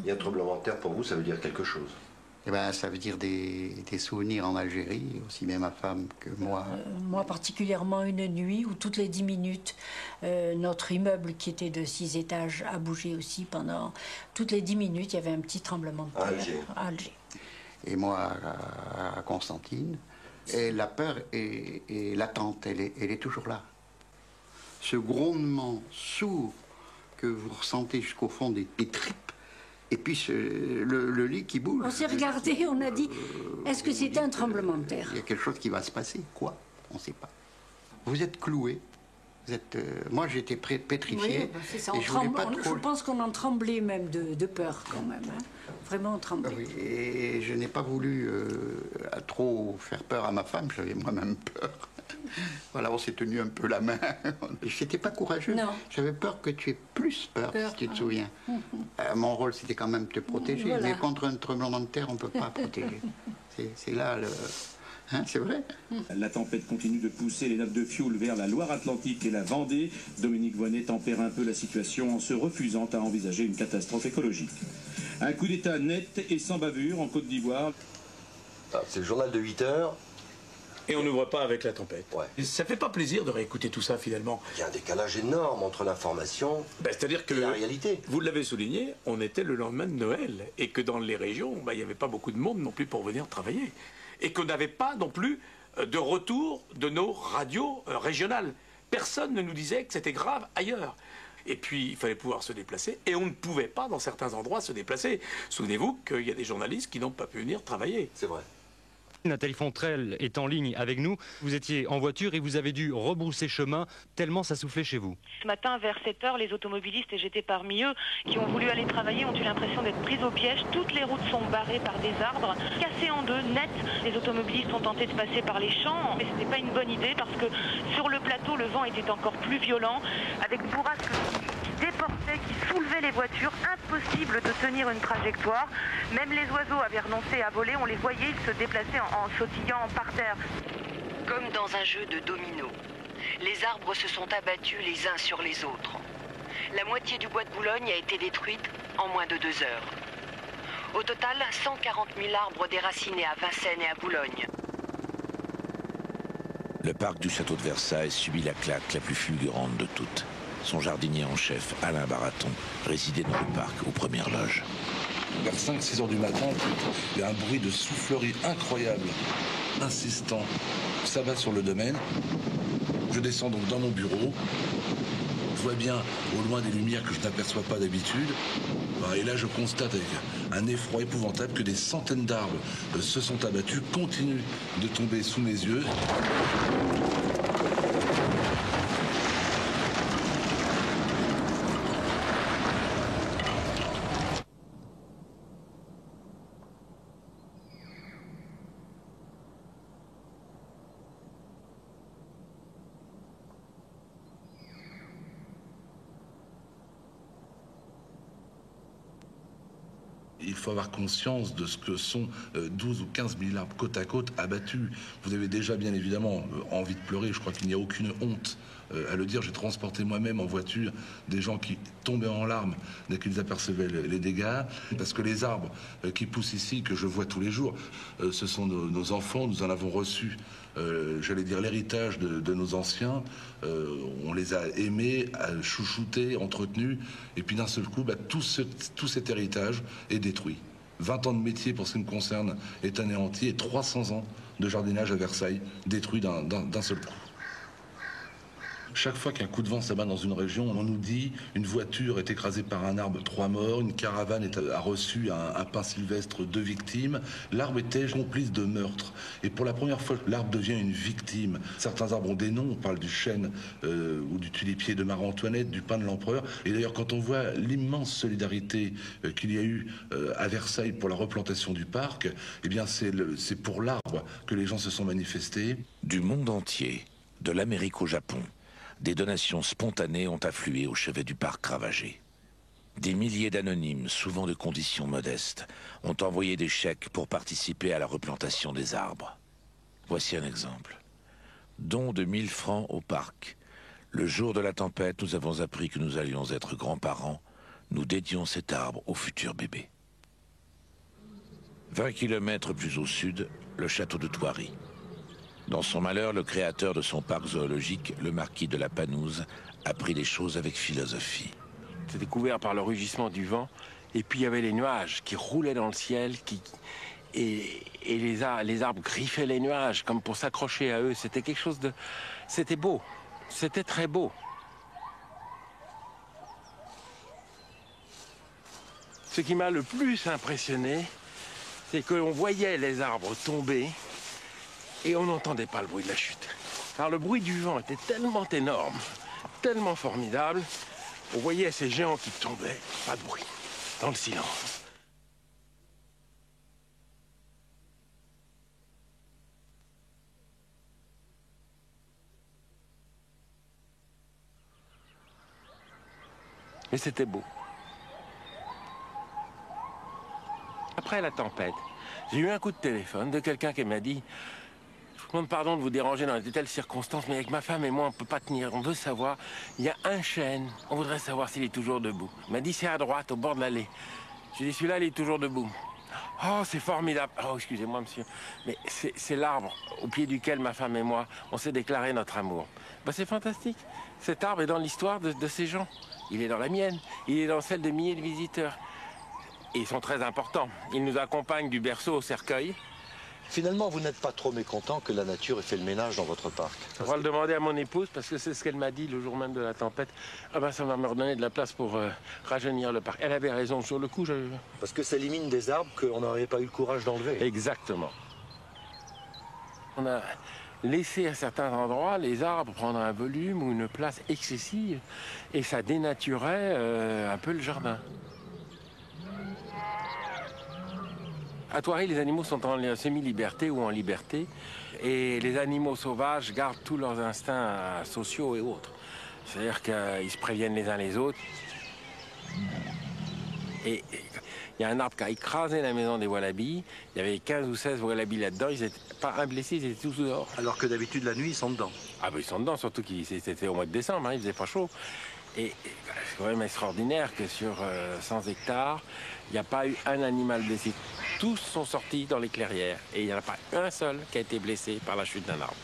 Et un tremblement de terre, pour vous, ça veut dire quelque chose? Eh ben, ça veut dire des souvenirs en Algérie, aussi bien ma femme que moi. Moi particulièrement une nuit où toutes les 10 minutes, notre immeuble qui était de 6 étages a bougé aussi pendant... Toutes les 10 minutes, il y avait un petit tremblement de terre à Alger. Et moi à Constantine. Et la peur est latente, elle est toujours là. Ce grondement sourd que vous ressentez jusqu'au fond des tripes, et puis le lit qui bouge. On s'est regardé, on a dit, est-ce que c'était un tremblement de terre? Il y a quelque chose qui va se passer. Quoi? On ne sait pas. Vous êtes cloué. Vous êtes, moi, j'étais pétrifié. Oui, c'est ça. Je pense qu'on en tremblait même de peur, quand même. Hein. Vraiment, on tremblait. Oui, et je n'ai pas voulu trop faire peur à ma femme. J'avais moi-même peur. Voilà, on s'est tenu un peu la main. J'étais pas courageux. J'avais peur que tu aies plus peur, si tu te souviens. Mon rôle, c'était quand même de te protéger. Voilà. Mais contre un tremblement de terre, on ne peut pas protéger. C'est là le... Hein, c'est vrai. La tempête continue de pousser les nappes de fioul vers la Loire-Atlantique et la Vendée. Dominique Voynet tempère un peu la situation en se refusant à envisager une catastrophe écologique. Un coup d'État net et sans bavure en Côte d'Ivoire. C'est le journal de 8 heures. Et on n'ouvre pas avec la tempête. Ouais. Ça fait pas plaisir de réécouter tout ça finalement. Il y a un décalage énorme entre l'information et la réalité. Vous l'avez souligné, on était le lendemain de Noël et que dans les régions, il n'y avait pas beaucoup de monde non plus pour venir travailler. Et qu'on n'avait pas non plus de retour de nos radios régionales. Personne ne nous disait que c'était grave ailleurs. Et puis, il fallait pouvoir se déplacer, et on ne pouvait pas, dans certains endroits, se déplacer. Souvenez-vous qu'il y a des journalistes qui n'ont pas pu venir travailler. C'est vrai. Nathalie Fontrelle est en ligne avec nous. Vous étiez en voiture et vous avez dû rebrousser chemin tellement ça soufflait chez vous. Ce matin, vers 7 h, les automobilistes, et j'étais parmi eux, qui ont voulu aller travailler, ont eu l'impression d'être pris au piège. Toutes les routes sont barrées par des arbres, cassées en deux, net. Les automobilistes ont tenté de passer par les champs, mais ce n'était pas une bonne idée parce que sur le plateau, le vent était encore plus violent, avec bourrasques qui déportaient, qui soulevaient les voitures. Impossible de tenir une trajectoire. Même les oiseaux avaient renoncé à voler, on les voyait, ils se déplaçaient en sautillant par terre. Comme dans un jeu de domino, les arbres se sont abattus les uns sur les autres. La moitié du bois de Boulogne a été détruite en moins de 2 heures. Au total, 140 000 arbres déracinés à Vincennes et à Boulogne. Le parc du château de Versailles subit la claque la plus fulgurante de toutes. Son jardinier en chef, Alain Baraton, résidait dans le parc aux premières loges. Vers 5-6 heures du matin, il y a un bruit de soufflerie incroyable, insistant. Ça va sur le domaine. Je descends donc dans mon bureau. Je vois bien au loin des lumières que je n'aperçois pas d'habitude. Et là, je constate avec un effroi épouvantable que des centaines d'arbres se sont abattus, continuent de tomber sous mes yeux. Il faut avoir conscience de ce que sont 12 ou 15 000 arbres côte à côte abattus. Vous avez déjà bien évidemment envie de pleurer, je crois qu'il n'y a aucune honte à le dire. J'ai transporté moi-même en voiture des gens qui tombaient en larmes dès qu'ils apercevaient les dégâts. Parce que les arbres qui poussent ici, que je vois tous les jours, ce sont nos enfants, nous en avons reçu, j'allais dire, l'héritage de nos anciens. On les a aimés, chouchoutés, entretenus, et puis d'un seul coup, tout cet héritage est détruit. 20 ans de métier pour ce qui me concerne est anéanti, et 300 ans de jardinage à Versailles détruit d'un seul coup. Chaque fois qu'un coup de vent s'abat dans une région, on nous dit une voiture est écrasée par un arbre, 3 morts, une caravane a reçu un pin sylvestre, 2 victimes. L'arbre était complice de meurtre. Et pour la première fois, l'arbre devient une victime. Certains arbres ont des noms, on parle du chêne ou du tulipier de Marie-Antoinette, du pin de l'empereur. Et d'ailleurs, quand on voit l'immense solidarité qu'il y a eu à Versailles pour la replantation du parc, eh bien c'est pour l'arbre que les gens se sont manifestés. Du monde entier, de l'Amérique au Japon, des donations spontanées ont afflué au chevet du parc ravagé. Des milliers d'anonymes, souvent de conditions modestes, ont envoyé des chèques pour participer à la replantation des arbres. Voici un exemple. Don de 1000 francs au parc. Le jour de la tempête, nous avons appris que nous allions être grands-parents. Nous dédions cet arbre au futur bébé. 20 kilomètres plus au sud, le château de Thoiry. Dans son malheur, le créateur de son parc zoologique, le marquis de la Panouse, a pris les choses avec philosophie. C'était couvert par le rugissement du vent, et puis il y avait les nuages qui roulaient dans le ciel, et les arbres griffaient les nuages comme pour s'accrocher à eux. C'était quelque chose de... C'était beau, c'était très beau. Ce qui m'a le plus impressionné, c'est qu'on voyait les arbres tomber, et on n'entendait pas le bruit de la chute. Alors le bruit du vent était tellement énorme, tellement formidable, on voyait ces géants qui tombaient, pas de bruit, dans le silence. Et c'était beau. Après la tempête, j'ai eu un coup de téléphone de quelqu'un qui m'a dit: je vous demande pardon de vous déranger dans de telles circonstances, mais avec ma femme et moi, on ne peut pas tenir. On veut savoir, il y a un chêne, on voudrait savoir s'il est toujours debout. Il m'a dit: c'est à droite, au bord de l'allée. J'ai dit: celui-là, il est toujours debout. Oh, c'est formidable. Oh, excusez-moi, monsieur, mais c'est l'arbre au pied duquel ma femme et moi, on s'est déclaré notre amour. Ben, c'est fantastique. Cet arbre est dans l'histoire de ces gens. Il est dans la mienne, il est dans celle de milliers de visiteurs. Et ils sont très importants. Ils nous accompagnent du berceau au cercueil. Finalement, vous n'êtes pas trop mécontent que la nature ait fait le ménage dans votre parc? On va le demander à mon épouse, parce que c'est ce qu'elle m'a dit le jour même de la tempête. Ah ben, ça va me redonner de la place pour rajeunir le parc. Elle avait raison, sur le coup, Parce que ça élimine des arbres qu'on n'aurait pas eu le courage d'enlever. Exactement. On a laissé à certains endroits les arbres prendre un volume ou une place excessive, et ça dénaturait un peu le jardin. À Thoiry, les animaux sont en semi-liberté ou en liberté, et les animaux sauvages gardent tous leurs instincts sociaux et autres. C'est-à-dire qu'ils se préviennent les uns les autres. Et Il y a un arbre qui a écrasé la maison des Wallabies. Il y avait 15 ou 16 Wallabies là-dedans. Ils n'étaient pas un blessé, ils étaient tous dehors. Alors que d'habitude, la nuit, ils sont dedans. Ah ben ils sont dedans, surtout que c'était au mois de décembre, hein, il faisait pas chaud. Et c'est quand même extraordinaire que sur 100 hectares, il n'y a pas eu un animal blessé. Tous sont sortis dans les clairières. Et il n'y en a pas un seul qui a été blessé par la chute d'un arbre.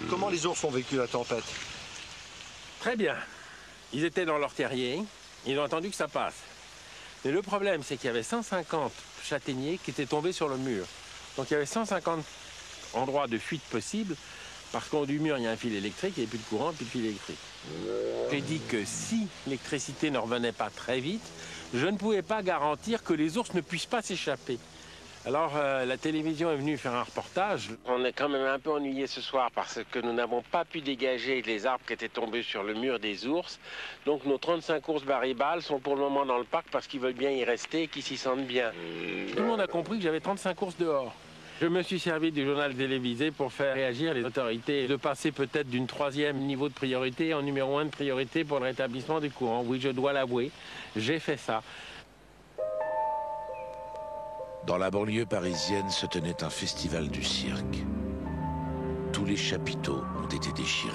Comment les ours ont vécu la tempête? Très bien. Ils étaient dans leur terrier, ils ont attendu que ça passe. Mais le problème, c'est qu'il y avait 150 châtaigniers qui étaient tombés sur le mur. Donc il y avait 150 endroits de fuite possibles, parce qu'en haut du mur, il y a un fil électrique, il n'y avait plus de courant, plus de fil électrique. J'ai dit que si l'électricité ne revenait pas très vite, je ne pouvais pas garantir que les ours ne puissent pas s'échapper. Alors, la télévision est venue faire un reportage. On est quand même un peu ennuyé ce soir parce que nous n'avons pas pu dégager les arbres qui étaient tombés sur le mur des ours. Donc, nos 35 ours baribales sont pour le moment dans le parc parce qu'ils veulent bien y rester et qu'ils s'y sentent bien. Tout le monde a compris que j'avais 35 ours dehors. Je me suis servi du journal télévisé pour faire réagir les autorités, de passer peut-être d'une 3e niveau de priorité en numéro 1 de priorité pour le rétablissement du courant. Oui, je dois l'avouer, j'ai fait ça. Dans la banlieue parisienne se tenait un festival du cirque. Tous les chapiteaux ont été déchirés.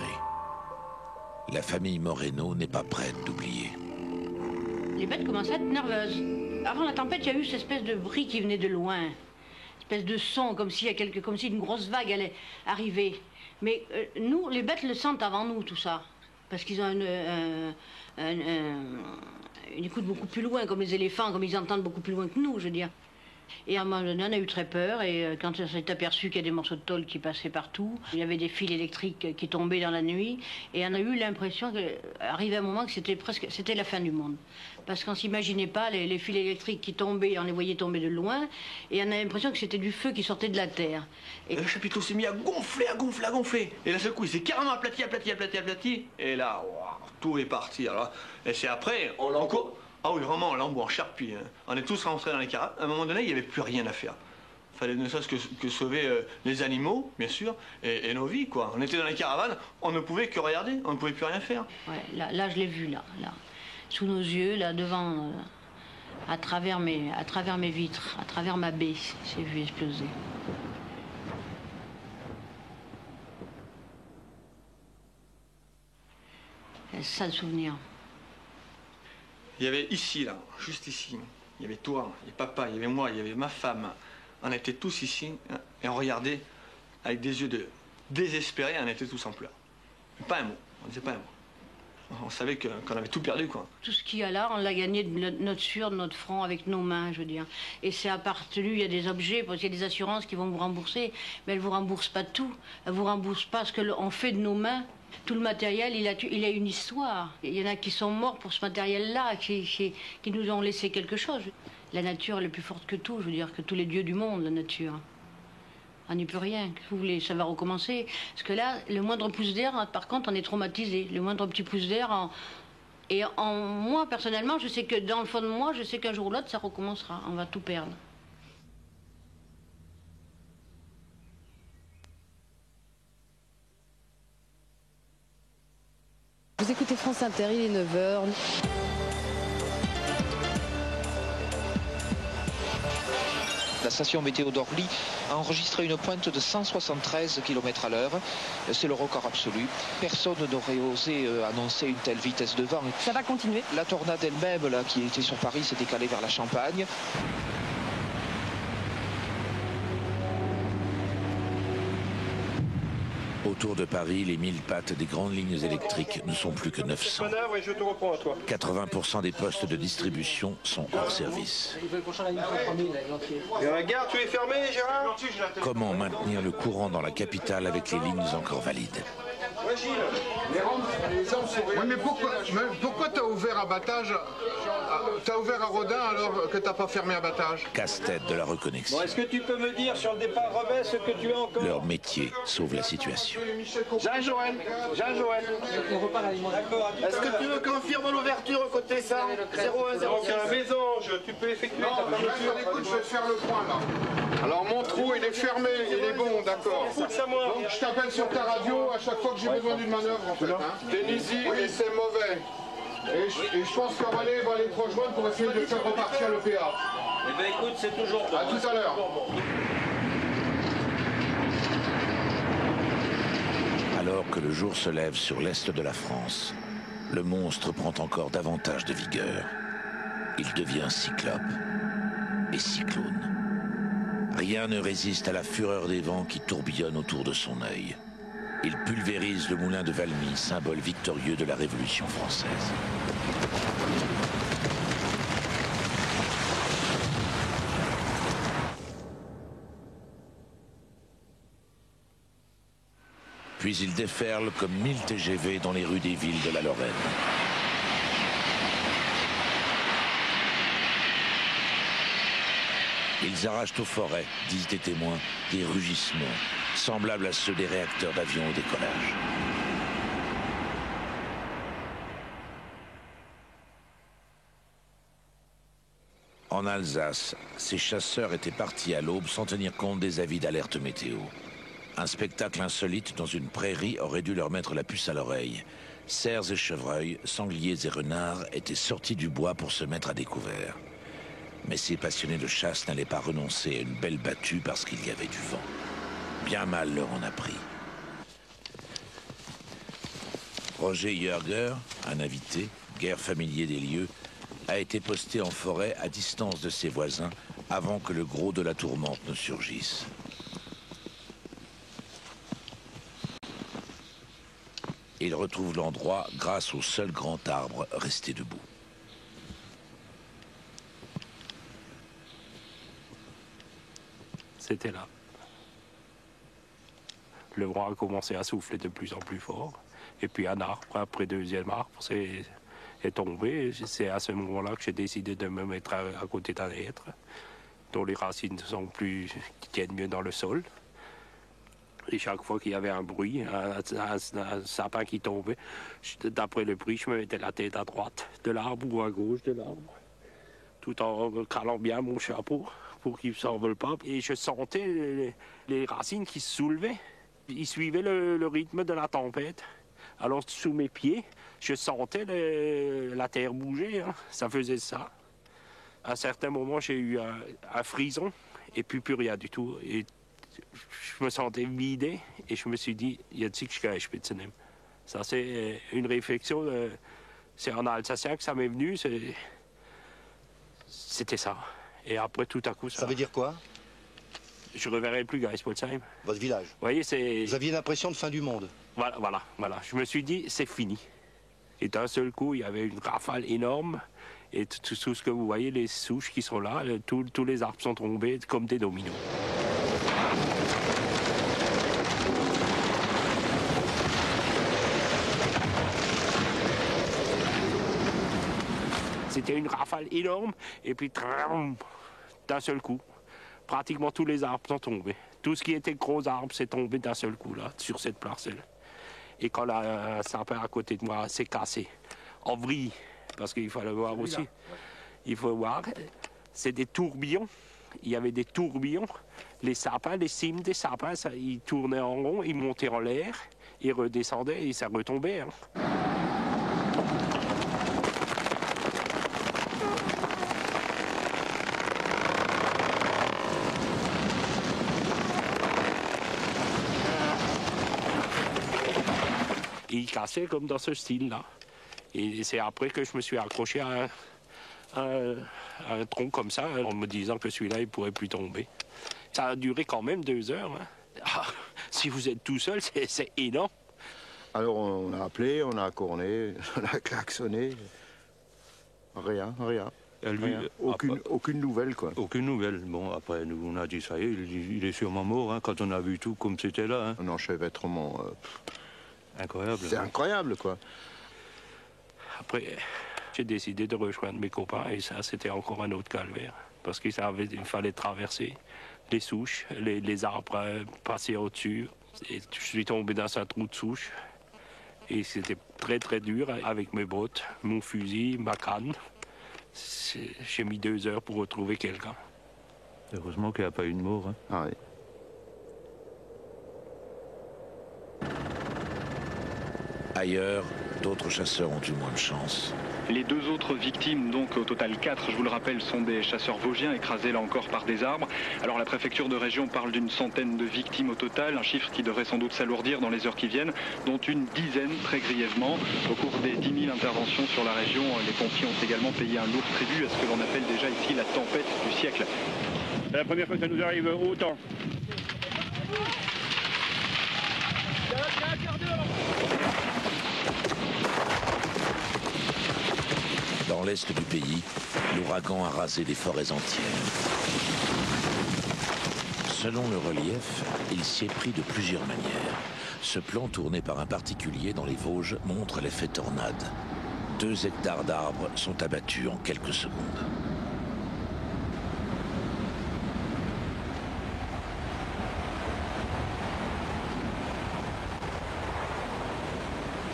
La famille Moreno n'est pas prête d'oublier. Les bêtes commençaient à être nerveuses. Avant la tempête, il y a eu cette espèce de bruit qui venait de loin. Une espèce de son, comme si une grosse vague allait arriver. Mais nous, les bêtes le sentent avant nous, tout ça. Parce qu'ils ont une écoute beaucoup plus loin, comme les éléphants, comme ils entendent beaucoup plus loin que nous, je veux dire. Et à un moment donné, on a eu très peur, et quand on s'est aperçu qu'il y a des morceaux de tôle qui passaient partout, il y avait des fils électriques qui tombaient dans la nuit, et on a eu l'impression qu'arrivait un moment que c'était la fin du monde. Parce qu'on ne s'imaginait pas les fils électriques qui tombaient, on les voyait tomber de loin, et on a l'impression que c'était du feu qui sortait de la terre. Et le chapiteau s'est mis à gonfler, à gonfler, à gonfler. Et d'un seul coup, il s'est carrément aplati, et là, wow, tout est parti. Alors, et c'est après, on l'a encore... Ah oui, vraiment, là, en charpie. Hein. On est tous rentrés dans les caravanes. À un moment donné, il n'y avait plus rien à faire. Il fallait ne serait-ce que sauver les animaux, bien sûr, et nos vies, quoi. On était dans les caravanes, on ne pouvait que regarder, on ne pouvait plus rien faire. Ouais, là je l'ai vu, là. Sous nos yeux, là, devant, à travers mes vitres, à travers ma baie, j'ai vu exploser. C'est ça le souvenir. Il y avait ici, là, juste ici, il y avait toi, il y avait papa, il y avait moi, il y avait ma femme. On était tous ici, hein, et on regardait avec des yeux désespérés, on était tous en pleurs. Mais pas un mot, on ne disait pas un mot. On savait qu'on avait tout perdu, quoi. Tout ce qu'il y a là, on l'a gagné de notre sueur, de notre front, avec nos mains, je veux dire. Et c'est appartenu, il y a des objets, parce qu'il y a des assurances qui vont vous rembourser, mais elles ne vous remboursent pas tout. Elles ne vous remboursent pas ce qu'on fait de nos mains. Tout le matériel, il a une histoire. Il y en a qui sont morts pour ce matériel-là, qui nous ont laissé quelque chose. La nature, elle est plus forte que tout, je veux dire, que tous les dieux du monde, la nature. On n'y peut rien. Vous voulez, ça va recommencer. Parce que là, le moindre pouce d'air, par contre, on est traumatisé. Le moindre petit pouce d'air, moi, personnellement, je sais que dans le fond de moi, je sais qu'un jour ou l'autre, ça recommencera. On va tout perdre. Vous écoutez France Inter, il est 9h. La station météo d'Orly a enregistré une pointe de 173 km/h. C'est le record absolu. Personne n'aurait osé annoncer une telle vitesse de vent. Ça va continuer. La tornade elle-même, là, qui était sur Paris, s'est décalée vers la Champagne. Autour de Paris, les 1000 pattes des grandes lignes électriques ne sont plus que 900. 80% des postes de distribution sont hors service. Gare, tu es fermé, Gérard? Comment maintenir le courant dans la capitale avec les lignes encore valides? Oui, mais pourquoi t'as ouvert abattage? T'as ouvert à Rodin alors que t'as pas fermé abattage? Casse-tête de la reconnexion. Bon, est-ce que tu peux me dire sur le départ Rebais ce que tu as encore? Leur métier sauve la situation. Jean-Joël. D'accord. Est-ce que tu me confirmes l'ouverture côté 100 0106? Donc à la maison, tu peux effectuer ta fermeture. Écoute, je vais faire le point là. Alors mon trou il est fermé, il est bon, d'accord. Donc je t'appelle sur ta radio à chaque fois que j'ai besoin d'une manœuvre en fait. Hein. Denisi, oui, c'est mauvais. Et je pense que René va aller te rejoindre pour essayer de faire repartir le PA. Eh bien écoute, c'est toujours bon. À tout à l'heure. Alors que le jour se lève sur l'est de la France, le monstre prend encore davantage de vigueur. Il devient cyclope et cyclone. Rien ne résiste à la fureur des vents qui tourbillonnent autour de son œil. Il pulvérise le moulin de Valmy, symbole victorieux de la Révolution française. Puis il déferle comme 1000 TGV dans les rues des villes de la Lorraine. Ils arrachent aux forêts, disent des témoins, des rugissements, semblables à ceux des réacteurs d'avions au décollage. En Alsace, ces chasseurs étaient partis à l'aube sans tenir compte des avis d'alerte météo. Un spectacle insolite dans une prairie aurait dû leur mettre la puce à l'oreille. Cerfs et chevreuils, sangliers et renards étaient sortis du bois pour se mettre à découvert. Mais ces passionnés de chasse n'allaient pas renoncer à une belle battue parce qu'il y avait du vent. Bien mal leur en a pris. Roger Jörger, un invité, guère familier des lieux, a été posté en forêt à distance de ses voisins avant que le gros de la tourmente ne surgisse. Il retrouve l'endroit grâce au seul grand arbre resté debout. C'était là. Le vent a commencé à souffler de plus en plus fort. Et puis un arbre, après deuxième arbre, est tombé. C'est à ce moment-là que j'ai décidé de me mettre à côté d'un hêtre, dont les racines qui tiennent mieux dans le sol. Et chaque fois qu'il y avait un bruit, un sapin qui tombait, d'après le bruit, je me mettais la tête à droite de l'arbre ou à gauche de l'arbre, tout en calant bien mon chapeau pour qu'il ne s'envole pas. Et je sentais les racines qui se soulevaient. Ils suivaient le rythme de la tempête. Alors sous mes pieds, je sentais la terre bouger, hein. Ça faisait ça. À un certain moment, j'ai eu un frison et puis plus rien du tout. Et je me sentais vidé et je me suis dit, jetzt ich gehe Spitzenem. Ça, c'est une réflexion. C'est en alsacien que ça m'est venu. C'était ça. Et après, tout à coup, ça veut dire quoi? Je reverrai plus Geispolsheim. Votre village. Vous voyez, c'est... Vous aviez l'impression de fin du monde. Voilà. Je me suis dit, c'est fini. Et d'un seul coup, il y avait une rafale énorme. Et tout ce que vous voyez, les souches qui sont là, tous les arbres sont tombés comme des dominos. C'était une rafale énorme, et puis d'un seul coup, pratiquement tous les arbres sont tombés. Tout ce qui était gros arbres s'est tombé d'un seul coup, là, sur cette parcelle. Et quand un sapin à côté de moi s'est cassé, en vrille, parce qu'il fallait voir aussi, il faut voir, c'est des tourbillons. Il y avait des tourbillons. Les sapins, les cimes des sapins, ils tournaient en rond, ils montaient en l'air, ils redescendaient et ça retombait. Hein. Et ils cassaient comme dans ce style-là. Et c'est après que je me suis accroché à un tronc comme ça, en me disant que celui-là, il ne pourrait plus tomber. Ça a duré quand même 2 heures. Hein. Ah, si vous êtes tout seul, c'est énorme. Alors on a appelé, on a corné, on a klaxonné. Rien. Aucune nouvelle, quoi. Aucune nouvelle. Bon, après, nous, on a dit, ça y est, il est sûrement mort, hein, quand on a vu tout comme c'était là. Hein. Un enchevêtrement... incroyable. C'est incroyable, quoi. Après, j'ai décidé de rejoindre mes copains, et ça, c'était encore un autre calvaire. Parce qu'il fallait traverser les souches, les arbres passer au-dessus. Et je suis tombé dans un trou de souche. Et c'était très, très dur, avec mes bottes, mon fusil, ma canne. J'ai mis 2 heures pour retrouver quelqu'un. Heureusement qu'il n'y a pas eu de mort. Hein. Ah oui. Ailleurs, D'autres chasseurs ont eu moins de chance. Les deux autres victimes, donc au total 4, je vous le rappelle, sont des chasseurs vosgiens écrasés là encore par des arbres. Alors la préfecture de région parle d'une centaine de victimes au total, un chiffre qui devrait sans doute s'alourdir dans les heures qui viennent, dont une dizaine très grièvement. Au cours des 10 000 interventions sur la région, les pompiers ont également payé un lourd tribut à ce que l'on appelle déjà ici la tempête du siècle. C'est la première fois que ça nous arrive autant. Dans l'est du pays, l'ouragan a rasé des forêts entières. Selon le relief, il s'y est pris de plusieurs manières. Ce plan tourné par un particulier dans les Vosges montre l'effet tornade. 2 hectares d'arbres sont abattus en quelques secondes.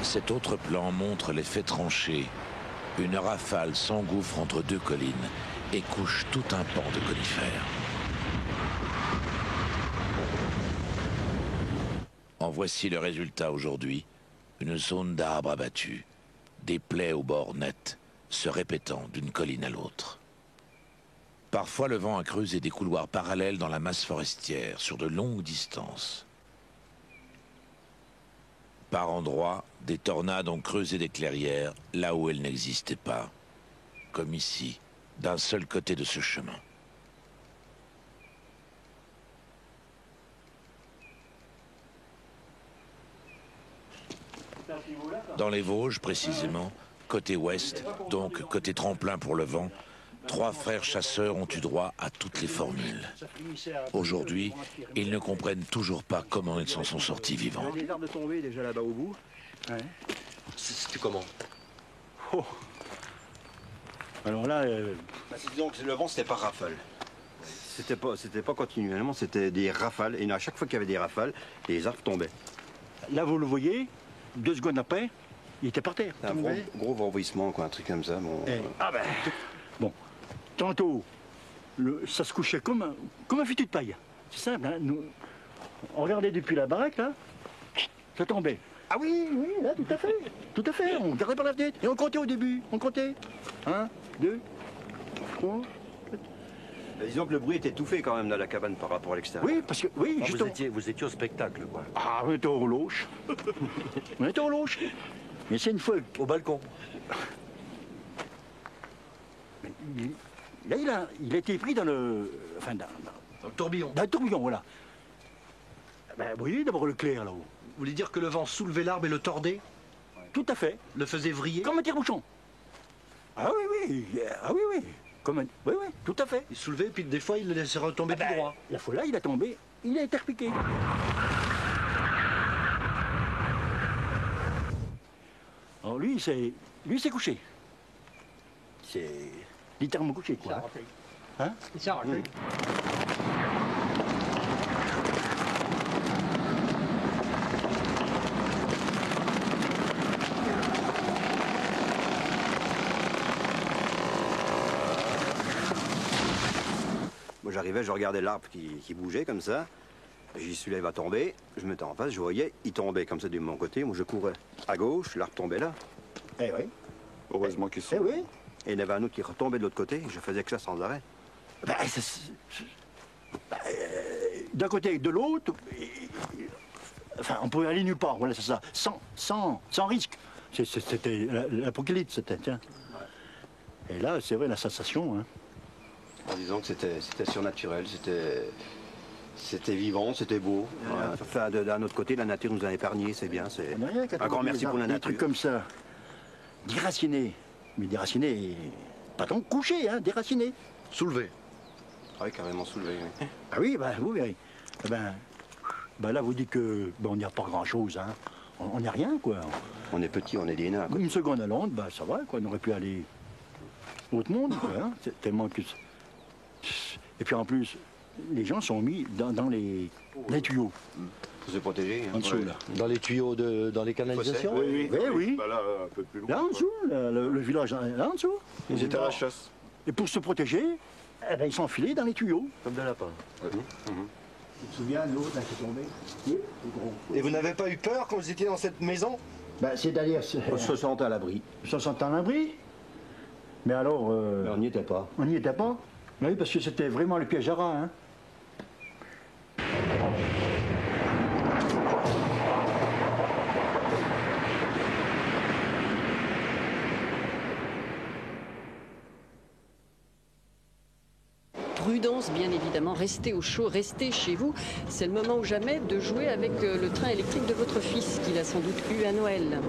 Cet autre plan montre l'effet tranché. Une rafale s'engouffre entre 2 collines et couche tout un pan de conifères. En voici le résultat aujourd'hui. Une zone d'arbres abattus, des plaies au bord net, se répétant d'une colline à l'autre. Parfois, le vent a creusé des couloirs parallèles dans la masse forestière, sur de longues distances. Par endroits, des tornades ont creusé des clairières là où elles n'existaient pas, comme ici, d'un seul côté de ce chemin. Dans les Vosges, précisément, côté ouest, donc côté tremplin pour le vent, 3 frères chasseurs ont eu droit à toutes les formules. Aujourd'hui, ils ne comprennent toujours pas comment ils s'en sont sortis vivants. Il y a des arbres tombés déjà là-bas au bout. Ouais. C'est comment? Oh. Alors là... disons que le vent, c'était par rafale. C'était pas continuellement, c'était des rafales. Et à chaque fois qu'il y avait des rafales, les arbres tombaient. Là, vous le voyez, 2 secondes après, il était par terre. Un gros renversement, quoi, un truc comme ça. Bon, Ah ben... Bon, tantôt, ça se couchait comme un fichu de paille. C'est simple, hein. Nous, on regardait depuis la baraque, là, ça tombait. Ah oui, là, tout à fait. On regardait par la fenêtre et on comptait au début. On comptait. 1, 2, 3... Disons que le bruit était tout fait quand même dans la cabane par rapport à l'extérieur. Oui, parce que, oui, justement. Vous étiez au spectacle, quoi. Ah, on était au loche. On était au loche. Mais c'est une fois... Au balcon. Là, il a été pris dans le... Enfin, dans le tourbillon. Dans le tourbillon, voilà. Ben, vous voyez d'abord le clair, là-haut. Vous voulez dire que le vent soulevait l'arbre et le tordait? Tout à fait. Le faisait vriller? Comme un tire-bouchon. Ah oui. Comme oui, tout à fait. Il soulevait, puis des fois, il le laissait retomber tout droit. La fois là, il a tombé, il a été repiqué. Alors lui, c'est couché. C'est littéralement couché, quoi. Hein? Il s'est arraché. Moi j'arrivais, je regardais l'arbre qui bougeait comme ça. J'y suis là, il va tomber. Je me mettais en face, je voyais, il tombait comme ça de mon côté. Moi je courais à gauche, l'arbre tombait là. Eh oui. Heureusement qu'ils sont. Eh oui. Et il y en avait un autre qui retombait de l'autre côté. Je faisais que ça sans arrêt. D'un côté et de l'autre, enfin, on pouvait aller nulle part, voilà, c'est ça, sans risque. C'était l'apocalypse, c'était, tiens. Et là, c'est vrai, la sensation, hein. En disant que c'était surnaturel, c'était vivant, c'était beau. Voilà. Enfin, d'un autre côté, la nature nous a épargnés, c'est bien. Un grand merci pour la nature. Des trucs comme ça, déracinés, mais déracinés, pas tant couchés, hein, déracinés. Soulevés. Ah oui, carrément soulevés, oui. Ah oui, ben, vous verrez. Ben là, vous dites que on n'y a pas grand-chose, hein. On n'est rien, quoi. On est petits, on est des nains. Une seconde à Londres, ben ça va, quoi. On aurait pu aller autre monde, quoi, hein. C'est tellement que... Et puis en plus, les gens sont mis dans les tuyaux. Pour se protéger. En dessous, là. Dans les tuyaux, dans les canalisations? Oui. Bah là, un peu plus loin. Là en dessous, le village là en dessous. Ils étaient à la chasse. Et pour se protéger, eh ben, ils sont enfilés dans les tuyaux. Comme des lapins. Tu te souviens, l'autre qui est tombé? Et vous n'avez pas eu peur quand vous étiez dans cette maison? C'est-à-dire... On se sentait à l'abri. Se sentait à l'abri. Mais alors... Mais on n'y était pas. On n'y était pas. Oui, parce que c'était vraiment le piège à rats, hein. Prudence, bien évidemment, restez au chaud, restez chez vous. C'est le moment ou jamais de jouer avec le train électrique de votre fils, qu'il a sans doute eu à Noël.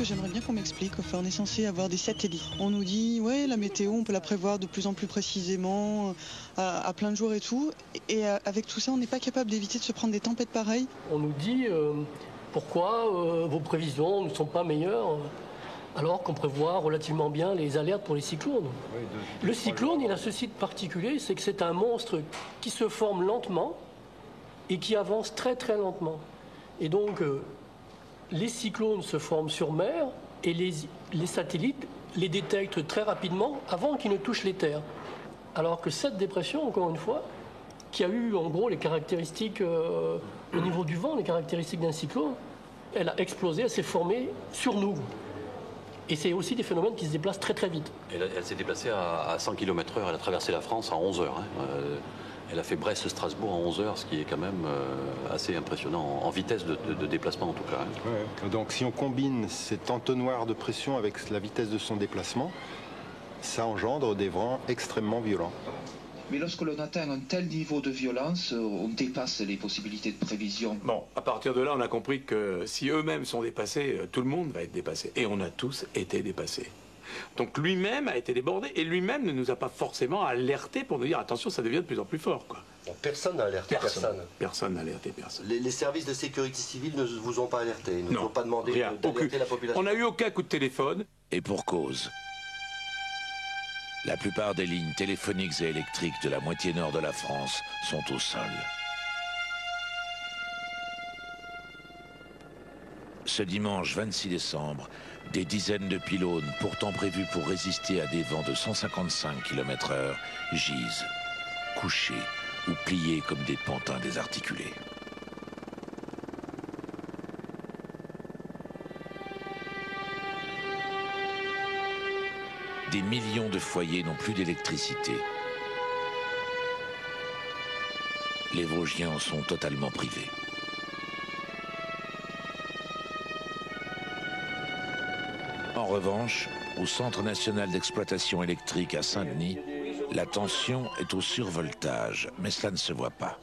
J'aimerais bien qu'on m'explique. Enfin, on est censé avoir des satellites. On nous dit, ouais, la météo, on peut la prévoir de plus en plus précisément, à plein de jours et tout. Et avec tout ça, on n'est pas capable d'éviter de se prendre des tempêtes pareilles. On nous dit, pourquoi vos prévisions ne sont pas meilleures alors qu'on prévoit relativement bien les alertes pour les cyclones. Le cyclone, il a ceci de particulier, c'est que c'est un monstre qui se forme lentement et qui avance très très lentement. Et donc, les cyclones se forment sur mer et les satellites les détectent très rapidement avant qu'ils ne touchent les terres. Alors que cette dépression, encore une fois, qui a eu en gros les caractéristiques au niveau du vent, les caractéristiques d'un cyclone, elle a explosé, elle s'est formée sur nous. Et c'est aussi des phénomènes qui se déplacent très très vite. Elle s'est déplacée à 100 km/h, elle a traversé la France en 11 heures. Elle a fait Brest-Strasbourg en 11 heures, ce qui est quand même assez impressionnant, en vitesse de déplacement en tout cas. Ouais. Donc si on combine cet entonnoir de pression avec la vitesse de son déplacement, ça engendre des vents extrêmement violents. Mais lorsque l'on atteint un tel niveau de violence, on dépasse les possibilités de prévision. Bon, à partir de là, on a compris que si eux-mêmes sont dépassés, tout le monde va être dépassé. Et on a tous été dépassés. Donc lui-même a été débordé et lui-même ne nous a pas forcément alertés pour nous dire attention, ça devient de plus en plus fort, quoi. Bon, personne n'a alerté personne. Personne n'a alerté personne. Les services de sécurité civile ne vous ont pas alerté, ils ne vous ont pas demandé d'alerter la population. On n'a eu aucun coup de téléphone. Et pour cause. La plupart des lignes téléphoniques et électriques de la moitié nord de la France sont au sol. Ce dimanche 26 décembre, des dizaines de pylônes, pourtant prévus pour résister à des vents de 155 km/h, gisent, couchés ou pliés comme des pantins désarticulés. Des millions de foyers n'ont plus d'électricité. Les Vosgiens en sont totalement privés. En revanche, au Centre national d'exploitation électrique à Saint-Denis, la tension est au survoltage, mais cela ne se voit pas.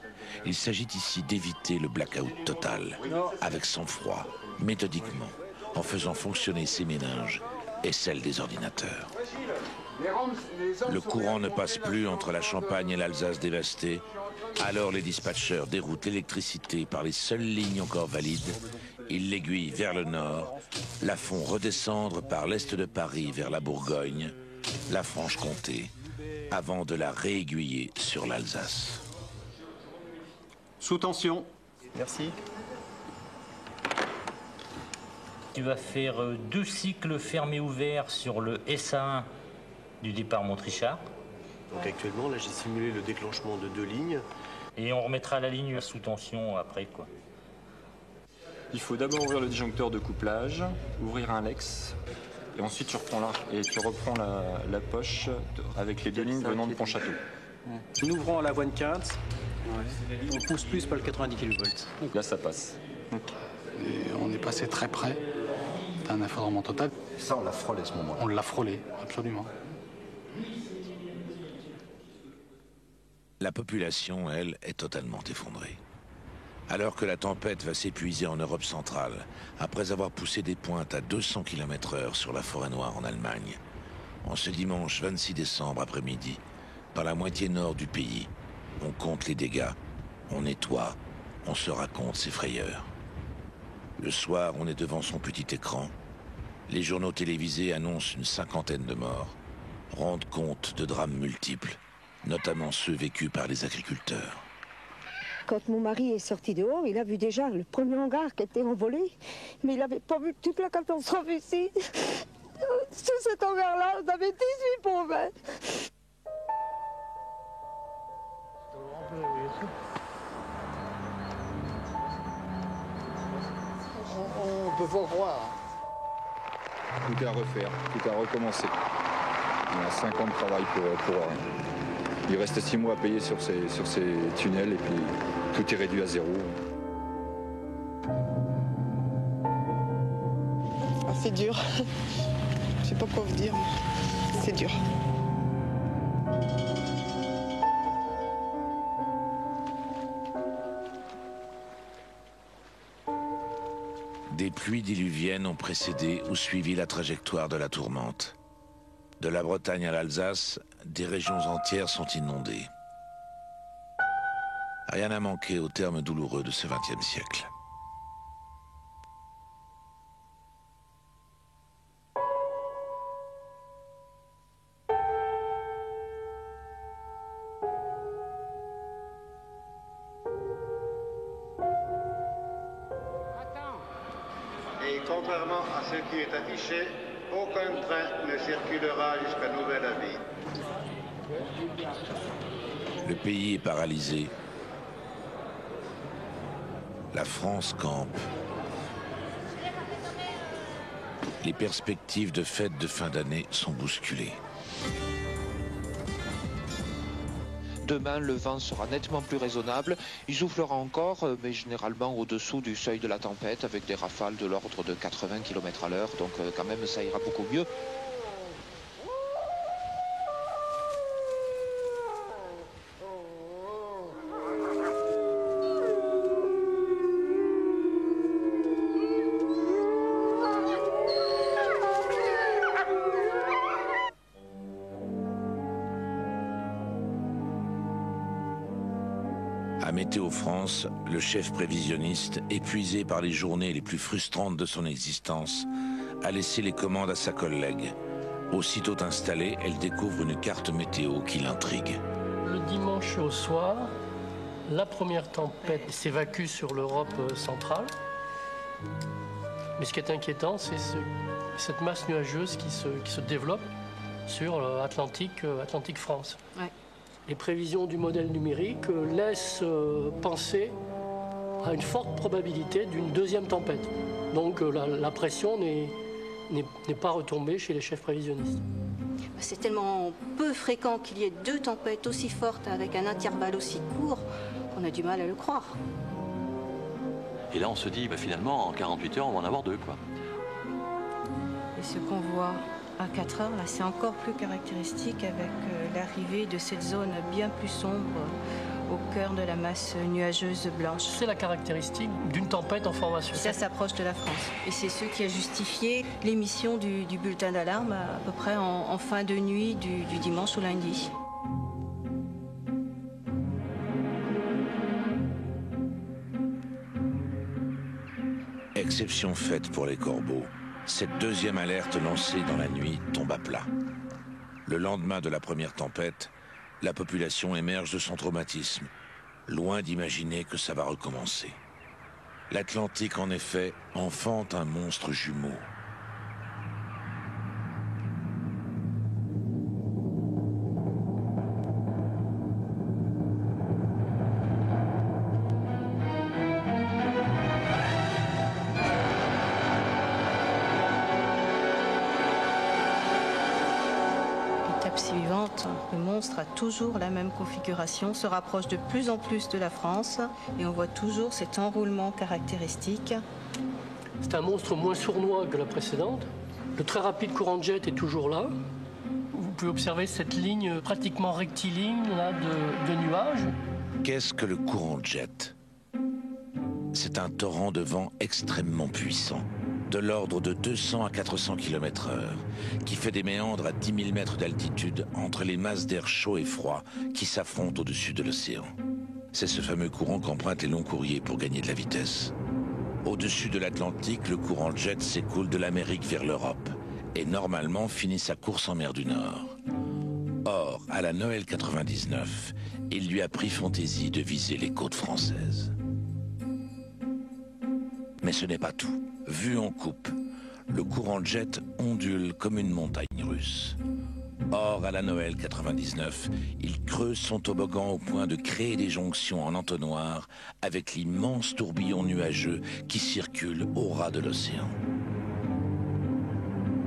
Il s'agit ici d'éviter le blackout total, avec sang-froid, méthodiquement, en faisant fonctionner ses méninges et celles des ordinateurs. Le courant ne passe plus entre la Champagne et l'Alsace dévastée, alors les dispatchers déroutent l'électricité par les seules lignes encore valides. Ils l'aiguillent vers le nord, la font redescendre par l'est de Paris vers la Bourgogne, la Franche-Comté, avant de la réaiguiller sur l'Alsace. Sous tension. Merci. Tu vas faire 2 cycles fermés-ouverts sur le SA1 du départ Montrichard. Donc actuellement, là, j'ai simulé le déclenchement de 2 lignes. Et on remettra la ligne sous tension après, quoi. Il faut d'abord ouvrir le disjoncteur de couplage, ouvrir un lex, et ensuite tu reprends là, et tu reprends la poche avec les 2 lignes venant de Pontchâteau. Nous ouvrons à l'avoine 15. On pousse plus par le 90 kV. Là, ça passe. Et on est passé très près d'un effondrement total. Ça, on l'a frôlé à ce moment-là. On l'a frôlé, absolument. La population, elle, est totalement effondrée. Alors que la tempête va s'épuiser en Europe centrale, après avoir poussé des pointes à 200 km/h sur la forêt noire en Allemagne, en ce dimanche 26 décembre après-midi, dans la moitié nord du pays, on compte les dégâts, on nettoie, on se raconte ses frayeurs. Le soir, on est devant son petit écran. Les journaux télévisés annoncent une 50aine de morts, rendent compte de drames multiples notamment ceux vécus par les agriculteurs. Quand mon mari est sorti dehors, il a vu déjà le premier hangar qui était envolé, mais il n'avait pas vu toute la catastrophe ici. Sur cet hangar-là, on avait 18 pauvres. On peut pas croire. Tout est à refaire, tout est à recommencer. On a 5 ans de travail pour rien. Il reste 6 mois à payer sur ces tunnels et puis tout est réduit à zéro. Ah, c'est dur. Je sais pas quoi vous dire, mais c'est dur. Des pluies diluviennes ont précédé ou suivi la trajectoire de la tourmente. De la Bretagne à l'Alsace, des régions entières sont inondées. Rien n'a manqué au terme douloureux de ce XXe siècle. Et contrairement à ce qui est affiché, aucun train ne circulera jusqu'à nouvel avis. Le pays est paralysé. La France campe. Les perspectives de fêtes de fin d'année sont bousculées. Demain, le vent sera nettement plus raisonnable. Il soufflera encore, mais généralement au-dessous du seuil de la tempête, avec des rafales de l'ordre de 80 km/h. Donc quand même, ça ira beaucoup mieux. À Météo France, le chef prévisionniste, épuisé par les journées les plus frustrantes de son existence, a laissé les commandes à sa collègue. Aussitôt installée, elle découvre une carte météo qui l'intrigue. Le dimanche au soir, la première tempête s'évacue sur l'Europe centrale. Mais ce qui est inquiétant, c'est cette masse nuageuse qui se développe sur l'Atlantique France. Ouais. Les prévisions du modèle numérique laissent penser à une forte probabilité d'une deuxième tempête. Donc la pression n'est pas retombée chez les chefs prévisionnistes. C'est tellement peu fréquent qu'il y ait deux tempêtes aussi fortes avec un intervalle aussi court qu'on a du mal à le croire. Et là, on se dit, finalement, en 48 heures, on va en avoir deux, quoi. Et ce qu'on voit à 4 heures, là, c'est encore plus caractéristique avec l'arrivée de cette zone bien plus sombre au cœur de la masse nuageuse blanche. C'est la caractéristique d'une tempête en formation. Ça s'approche de la France. Et c'est ce qui a justifié l'émission du bulletin d'alarme à peu près en fin de nuit du dimanche au lundi. Exception faite pour les corbeaux. Cette deuxième alerte lancée dans la nuit tombe à plat. Le lendemain de la première tempête, la population émerge de son traumatisme, loin d'imaginer que ça va recommencer. L'Atlantique, en effet, enfante un monstre jumeau. Suivante, le monstre a toujours la même configuration, se rapproche de plus en plus de la France et on voit toujours cet enroulement caractéristique. C'est un monstre moins sournois que la précédente. Le très rapide courant de jet est toujours là. Vous pouvez observer cette ligne pratiquement rectiligne là, de nuages. Qu'est-ce que le courant de jet? C'est un torrent de vent extrêmement puissant, de l'ordre de 200 à 400 km/h, qui fait des méandres à 10 000 mètres d'altitude entre les masses d'air chaud et froid qui s'affrontent au-dessus de l'océan. C'est ce fameux courant qu'empruntent les longs courriers pour gagner de la vitesse. Au-dessus de l'Atlantique, le courant jet s'écoule de l'Amérique vers l'Europe et normalement finit sa course en mer du Nord. Or, à la Noël 99, il lui a pris fantaisie de viser les côtes françaises. Mais ce n'est pas tout. Vu en coupe, le courant jet ondule comme une montagne russe. Or, à la Noël 99, il creuse son toboggan au point de créer des jonctions en entonnoir avec l'immense tourbillon nuageux qui circule au ras de l'océan.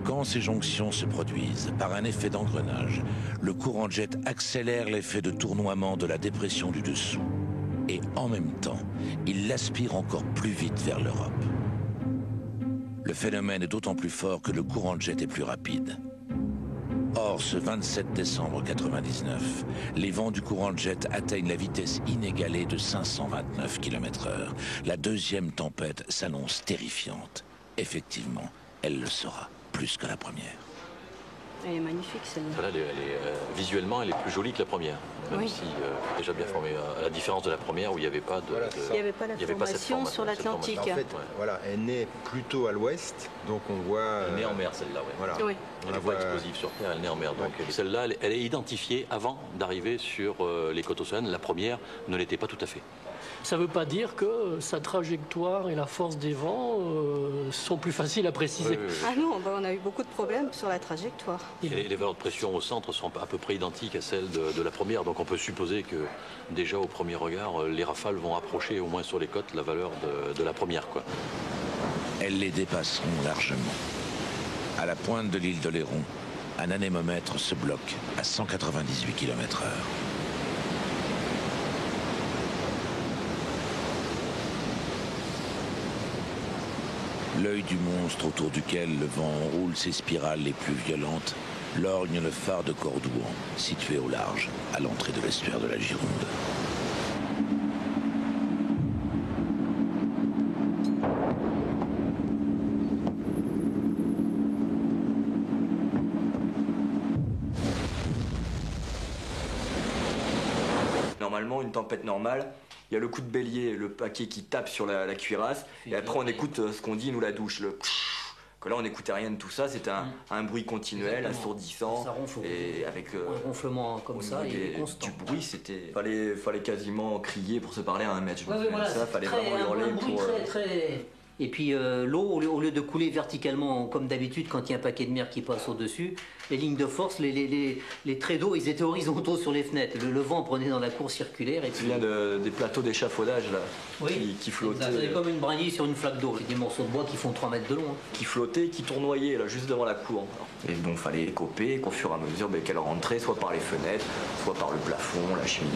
Quand ces jonctions se produisent, par un effet d'engrenage, le courant jet accélère l'effet de tournoiement de la dépression du dessous. Et en même temps, il l'aspire encore plus vite vers l'Europe. Le phénomène est d'autant plus fort que le courant jet est plus rapide. Or, ce 27 décembre 99, les vents du courant jet atteignent la vitesse inégalée de 529 km/h. La deuxième tempête s'annonce terrifiante. Effectivement, elle le sera. Plus que la première. Elle est magnifique celle-là. Voilà, visuellement, elle est plus jolie que la première. Même si déjà bien formée, à la différence de la première où il n'y avait pas de. Il n'y avait pas la formation sur l'Atlantique. En fait, voilà, elle naît plutôt à l'ouest, donc on voit. Elle naît en mer, celle-là, ouais. Voilà. Oui. On la voit explosive sur Terre, elle naît en mer. Donc celle-là, elle est identifiée avant d'arriver sur les côtes océanes. La première ne l'était pas tout à fait. Ça ne veut pas dire que sa trajectoire et la force des vents sont plus faciles à préciser. Ah non, on a eu beaucoup de problèmes sur la trajectoire. Les valeurs de pression au centre sont à peu près identiques à celles de la première, donc on peut supposer que déjà au premier regard, les rafales vont approcher au moins sur les côtes la valeur de la première, quoi. Elles les dépasseront largement. À la pointe de l'île d'Oléron, un anémomètre se bloque à 198 km/h. L'œil du monstre autour duquel le vent enroule ses spirales les plus violentes lorgne le phare de Cordouan, situé au large, à l'entrée de l'estuaire de la Gironde. Normalement, une tempête normale, il y a le coup de bélier, le paquet qui tape sur la cuirasse, et après on écoute ce qu'on dit, nous, la douche, le que là on n'écoutait rien de tout ça, c'était un bruit continuel, assourdissant, et avec un ronflement comme ça, et constant. Du bruit, c'était fallait quasiment crier pour se parler à un mètre. Ça, fallait vraiment hurler pour. Et puis l'eau, au lieu de couler verticalement comme d'habitude quand il y a un paquet de mer qui passe au-dessus, les lignes de force, les traits d'eau, ils étaient horizontaux sur les fenêtres. Le vent prenait dans la cour circulaire. Tu viens des plateaux d'échafaudage là, qui flottaient. C'était comme une brindille sur une flaque d'eau. C'est des morceaux de bois qui font 3 mètres de long. Qui flottaient, qui tournoyaient là, juste devant la cour. Et bon, fallait écoper, qu'au fur et à mesure qu'elle rentrait, soit par les fenêtres, soit par le plafond, la cheminée.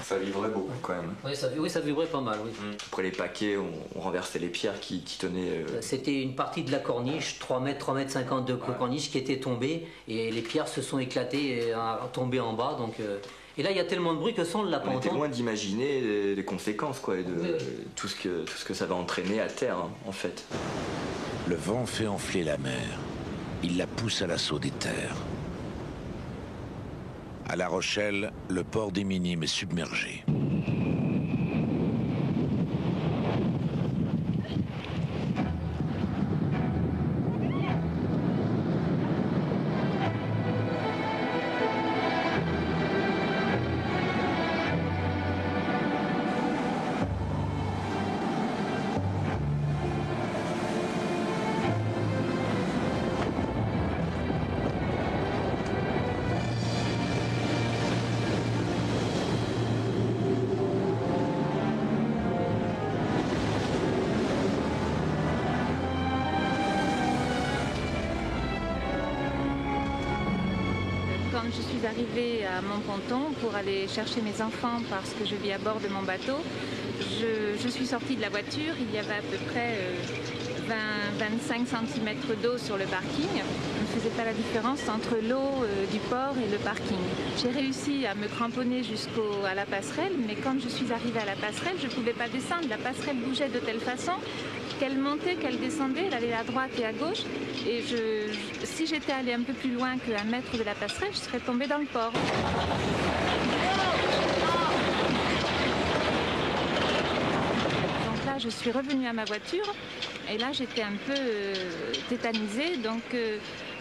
Ça vibrait beaucoup quand même. Oui, ça vibrait pas mal, oui. Après les paquets, on renversait les pierres qui tenaient... C'était une partie de la corniche, 3 mètres 50 de corniche qui était tombée et les pierres se sont éclatées et tombées en bas. Donc, et là, il y a tellement de bruit que ça, on ne l'a pas entendu. On était loin d'imaginer les conséquences, quoi, et de tout ce que ça va entraîner à terre, hein, en fait. Le vent fait enfler la mer. Il la pousse à l'assaut des terres. À La Rochelle, le port des Minimes est submergé. Quand je suis arrivée à Montponton pour aller chercher mes enfants parce que je vis à bord de mon bateau, je suis sortie de la voiture, il y avait à peu près 20-25 cm d'eau sur le parking. Je ne faisais pas la différence entre l'eau du port et le parking. J'ai réussi à me cramponner jusqu'à la passerelle, mais quand je suis arrivée à la passerelle, je ne pouvais pas descendre. La passerelle bougeait de telle façon qu'elle montait, qu'elle descendait, elle allait à droite et à gauche. Et si j'étais allée un peu plus loin qu'un mètre de la passerelle, je serais tombée dans le port. Donc là, là, je suis revenue à ma voiture et là, j'étais un peu tétanisée. Donc,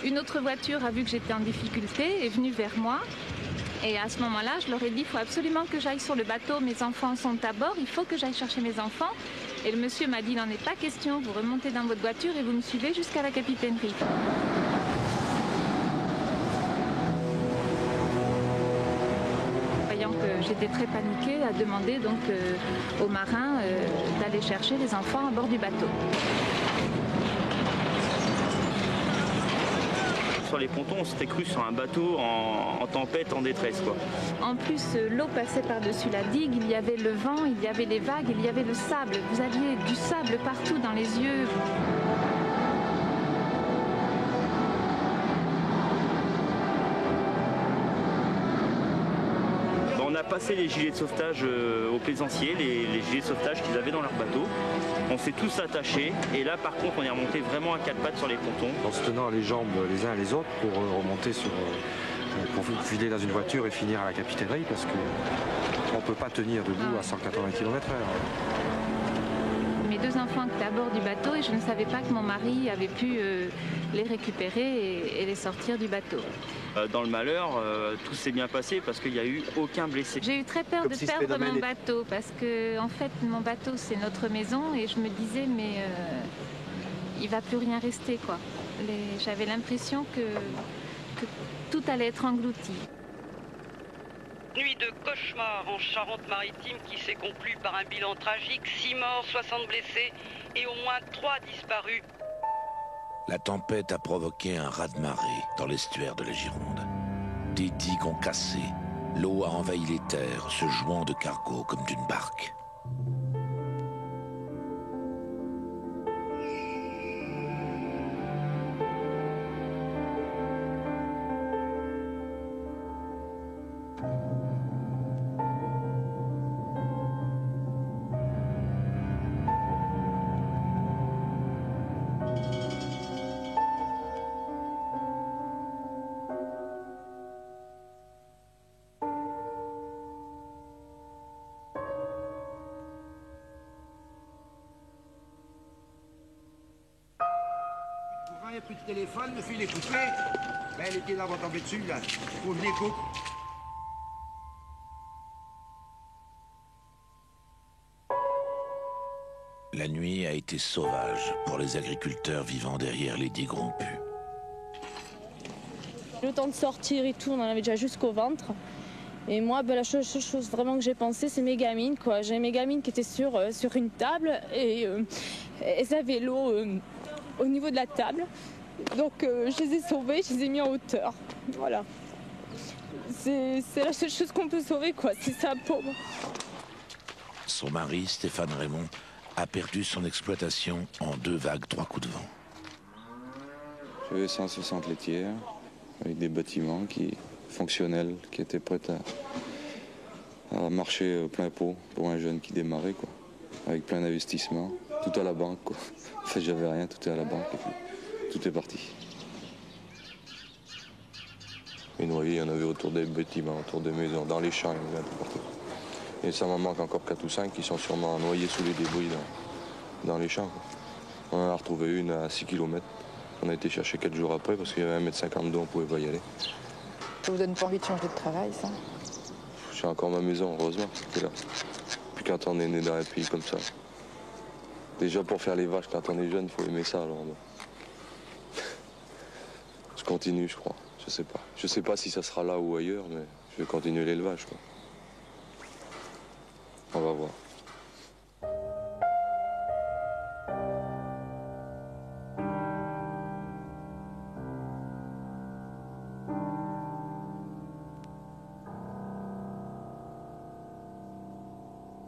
une autre voiture a vu que j'étais en difficulté, est venue vers moi. Et à ce moment-là, je leur ai dit, il faut absolument que j'aille sur le bateau, mes enfants sont à bord, il faut que j'aille chercher mes enfants. Et le monsieur m'a dit, il n'en est pas question, vous remontez dans votre voiture et vous me suivez jusqu'à la capitainerie. Voyant que j'étais très paniquée, a demandé donc aux marins d'aller chercher les enfants à bord du bateau. Sur les pontons, on s'était cru sur un bateau en tempête, en détresse, quoi. En plus, l'eau passait par-dessus la digue, il y avait le vent, il y avait les vagues, il y avait le sable. Vous aviez du sable partout dans les yeux. On a passé les gilets de sauvetage aux plaisanciers, les gilets de sauvetage qu'ils avaient dans leur bateau. On s'est tous attachés et là par contre on est remonté vraiment à quatre pattes sur les pontons. En se tenant les jambes les uns les autres pour remonter pour filer dans une voiture et finir à la capitainerie parce qu'on ne peut pas tenir debout à 180 km/h. Mes deux enfants étaient à bord du bateau et je ne savais pas que mon mari avait pu les récupérer et les sortir du bateau. Dans le malheur, tout s'est bien passé parce qu'il n'y a eu aucun blessé. J'ai eu très peur de perdre mon bateau parce que en fait mon bateau c'est notre maison et je me disais mais il va plus rien rester quoi. J'avais l'impression que tout allait être englouti. Nuit de cauchemar en Charente-Maritime qui s'est conclue par un bilan tragique, 6 morts, 60 blessés et au moins 3 disparus. La tempête a provoqué un raz-de-marée dans l'estuaire de la Gironde. Des digues ont cassé, l'eau a envahi les terres, se jouant de cargo comme d'une barque. Il n'y a plus de téléphone, le fil est coupé. Ben, les pieds là vont tomber dessus, là. Faut que je les coupe. La nuit a été sauvage pour les agriculteurs vivant derrière les digues rompues. Le temps de sortir et tout, on en avait déjà jusqu'au ventre. Et moi, la seule chose vraiment que j'ai pensé, c'est mes gamines, quoi. J'ai mes gamines qui étaient sur une table et elles avaient l'eau au niveau de la table. Donc je les ai sauvées, je les ai mis en hauteur. Voilà. C'est la seule chose qu'on peut sauver, quoi. C'est ça, pauvre. Son mari, Stéphane Raymond, a perdu son exploitation en 2 vagues, 3 coups de vent. J'avais 160 laitières avec des bâtiments fonctionnels qui étaient prêts à marcher au plein pot pour un jeune qui démarrait, quoi. Avec plein d'investissements, tout à la banque, quoi. En fait, j'avais rien, tout est à la banque et puis tout est parti. Les noyés, il y en avait autour des bâtiments, autour des maisons, dans les champs, il y en avait un peu partout. Et ça m'en manque encore 4 ou 5 qui sont sûrement noyés sous les débris dans les champs, quoi. On en a retrouvé une à 6 km. On a été chercher 4 jours après parce qu'il y avait 1,50 m d'eau, on ne pouvait pas y aller. Ça vous donne pas envie de changer de travail, ça? J'ai encore ma maison, heureusement, c'était là. Puis quand on est né dans un pays comme ça. Déjà pour faire les vaches, quand on est jeune, il faut aimer ça, alors bon. Je continue, je crois. Je sais pas. Je sais pas si ça sera là ou ailleurs, mais je vais continuer l'élevage, quoi. On va voir.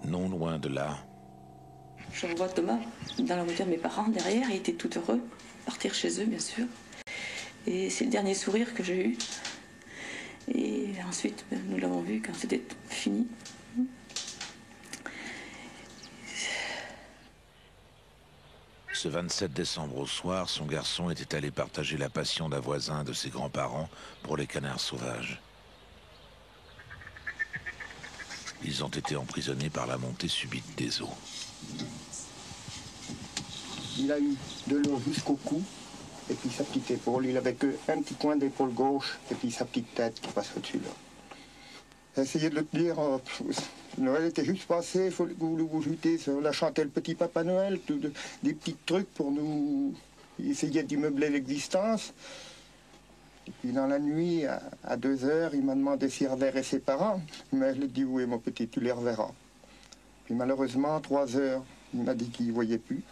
Non loin de là. Je revois Thomas dans la voiture de mes parents derrière, il était tout heureux, partir chez eux bien sûr. Et c'est le dernier sourire que j'ai eu. Et ensuite, nous l'avons vu quand c'était fini. Ce 27 décembre au soir, son garçon était allé partager la passion d'un voisin de ses grands-parents pour les canards sauvages. Ils ont été emprisonnés par la montée subite des eaux. Il a eu de l'eau jusqu'au cou, et puis sa petite épaule. Il avait qu'un petit coin d'épaule gauche, et puis sa petite tête qui passe au-dessus là. J'ai essayé de le dire, Noël était juste passé, il faut que vous joutez, on a chanté le petit Papa Noël, des petits trucs pour nous essayer d'y meubler l'existence. Et puis dans la nuit, à 2 heures, il m'a demandé s'il reverrait ses parents. Mais je lui ai dit, oui mon petit, tu les reverras. Puis malheureusement, à 3 heures, il m'a dit qu'il ne voyait plus.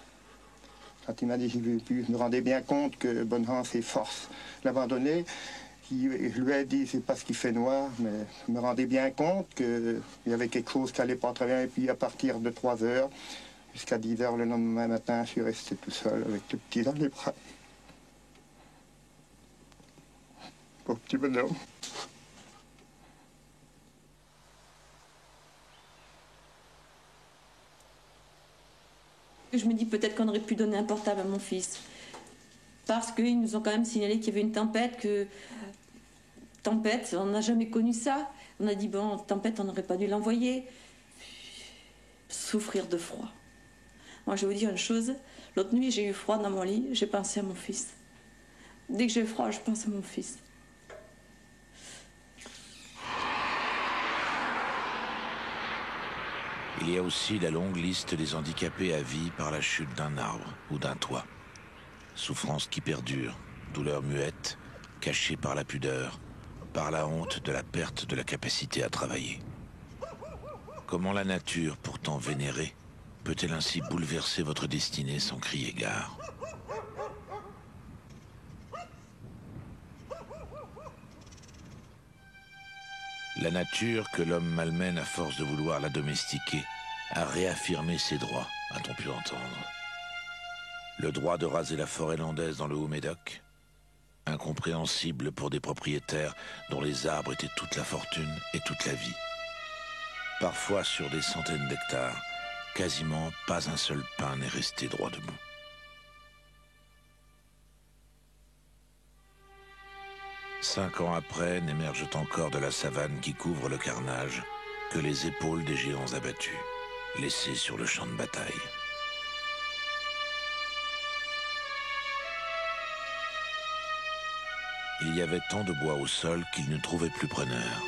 Quand il m'a dit qu'il ne voyait plus, je me rendais bien compte que Bonhance et Force l'abandonnaient. Je lui ai dit, c'est parce qu'il fait noir, mais je me rendais bien compte qu'il y avait quelque chose qui n'allait pas très bien. Et puis à partir de 3 heures, jusqu'à 10 heures le lendemain matin, je suis resté tout seul avec le petit dans les bras. Pauvre petit bonhomme. Je me dis peut-être qu'on aurait pu donner un portable à mon fils. Parce qu'ils nous ont quand même signalé qu'il y avait une tempête, Tempête, on n'a jamais connu ça. On a dit, bon, tempête, on n'aurait pas dû l'envoyer. Souffrir de froid. Moi, je vais vous dire une chose. L'autre nuit, j'ai eu froid dans mon lit, j'ai pensé à mon fils. Dès que j'ai froid, je pense à mon fils. Il y a aussi la longue liste des handicapés à vie par la chute d'un arbre ou d'un toit. Souffrance qui perdure, douleur muette, cachée par la pudeur, par la honte de la perte de la capacité à travailler. Comment la nature, pourtant vénérée, peut-elle ainsi bouleverser votre destinée sans crier gare? La nature, que l'homme malmène à force de vouloir la domestiquer, a réaffirmé ses droits, a-t-on pu entendre. Le droit de raser la forêt landaise dans le Haut-Médoc, incompréhensible pour des propriétaires dont les arbres étaient toute la fortune et toute la vie. Parfois sur des centaines d'hectares, quasiment pas un seul pin n'est resté droit debout. Cinq ans après, n'émergent encore de la savane qui couvre le carnage que les épaules des géants abattus, laissés sur le champ de bataille. Il y avait tant de bois au sol qu'ils ne trouvaient plus preneur.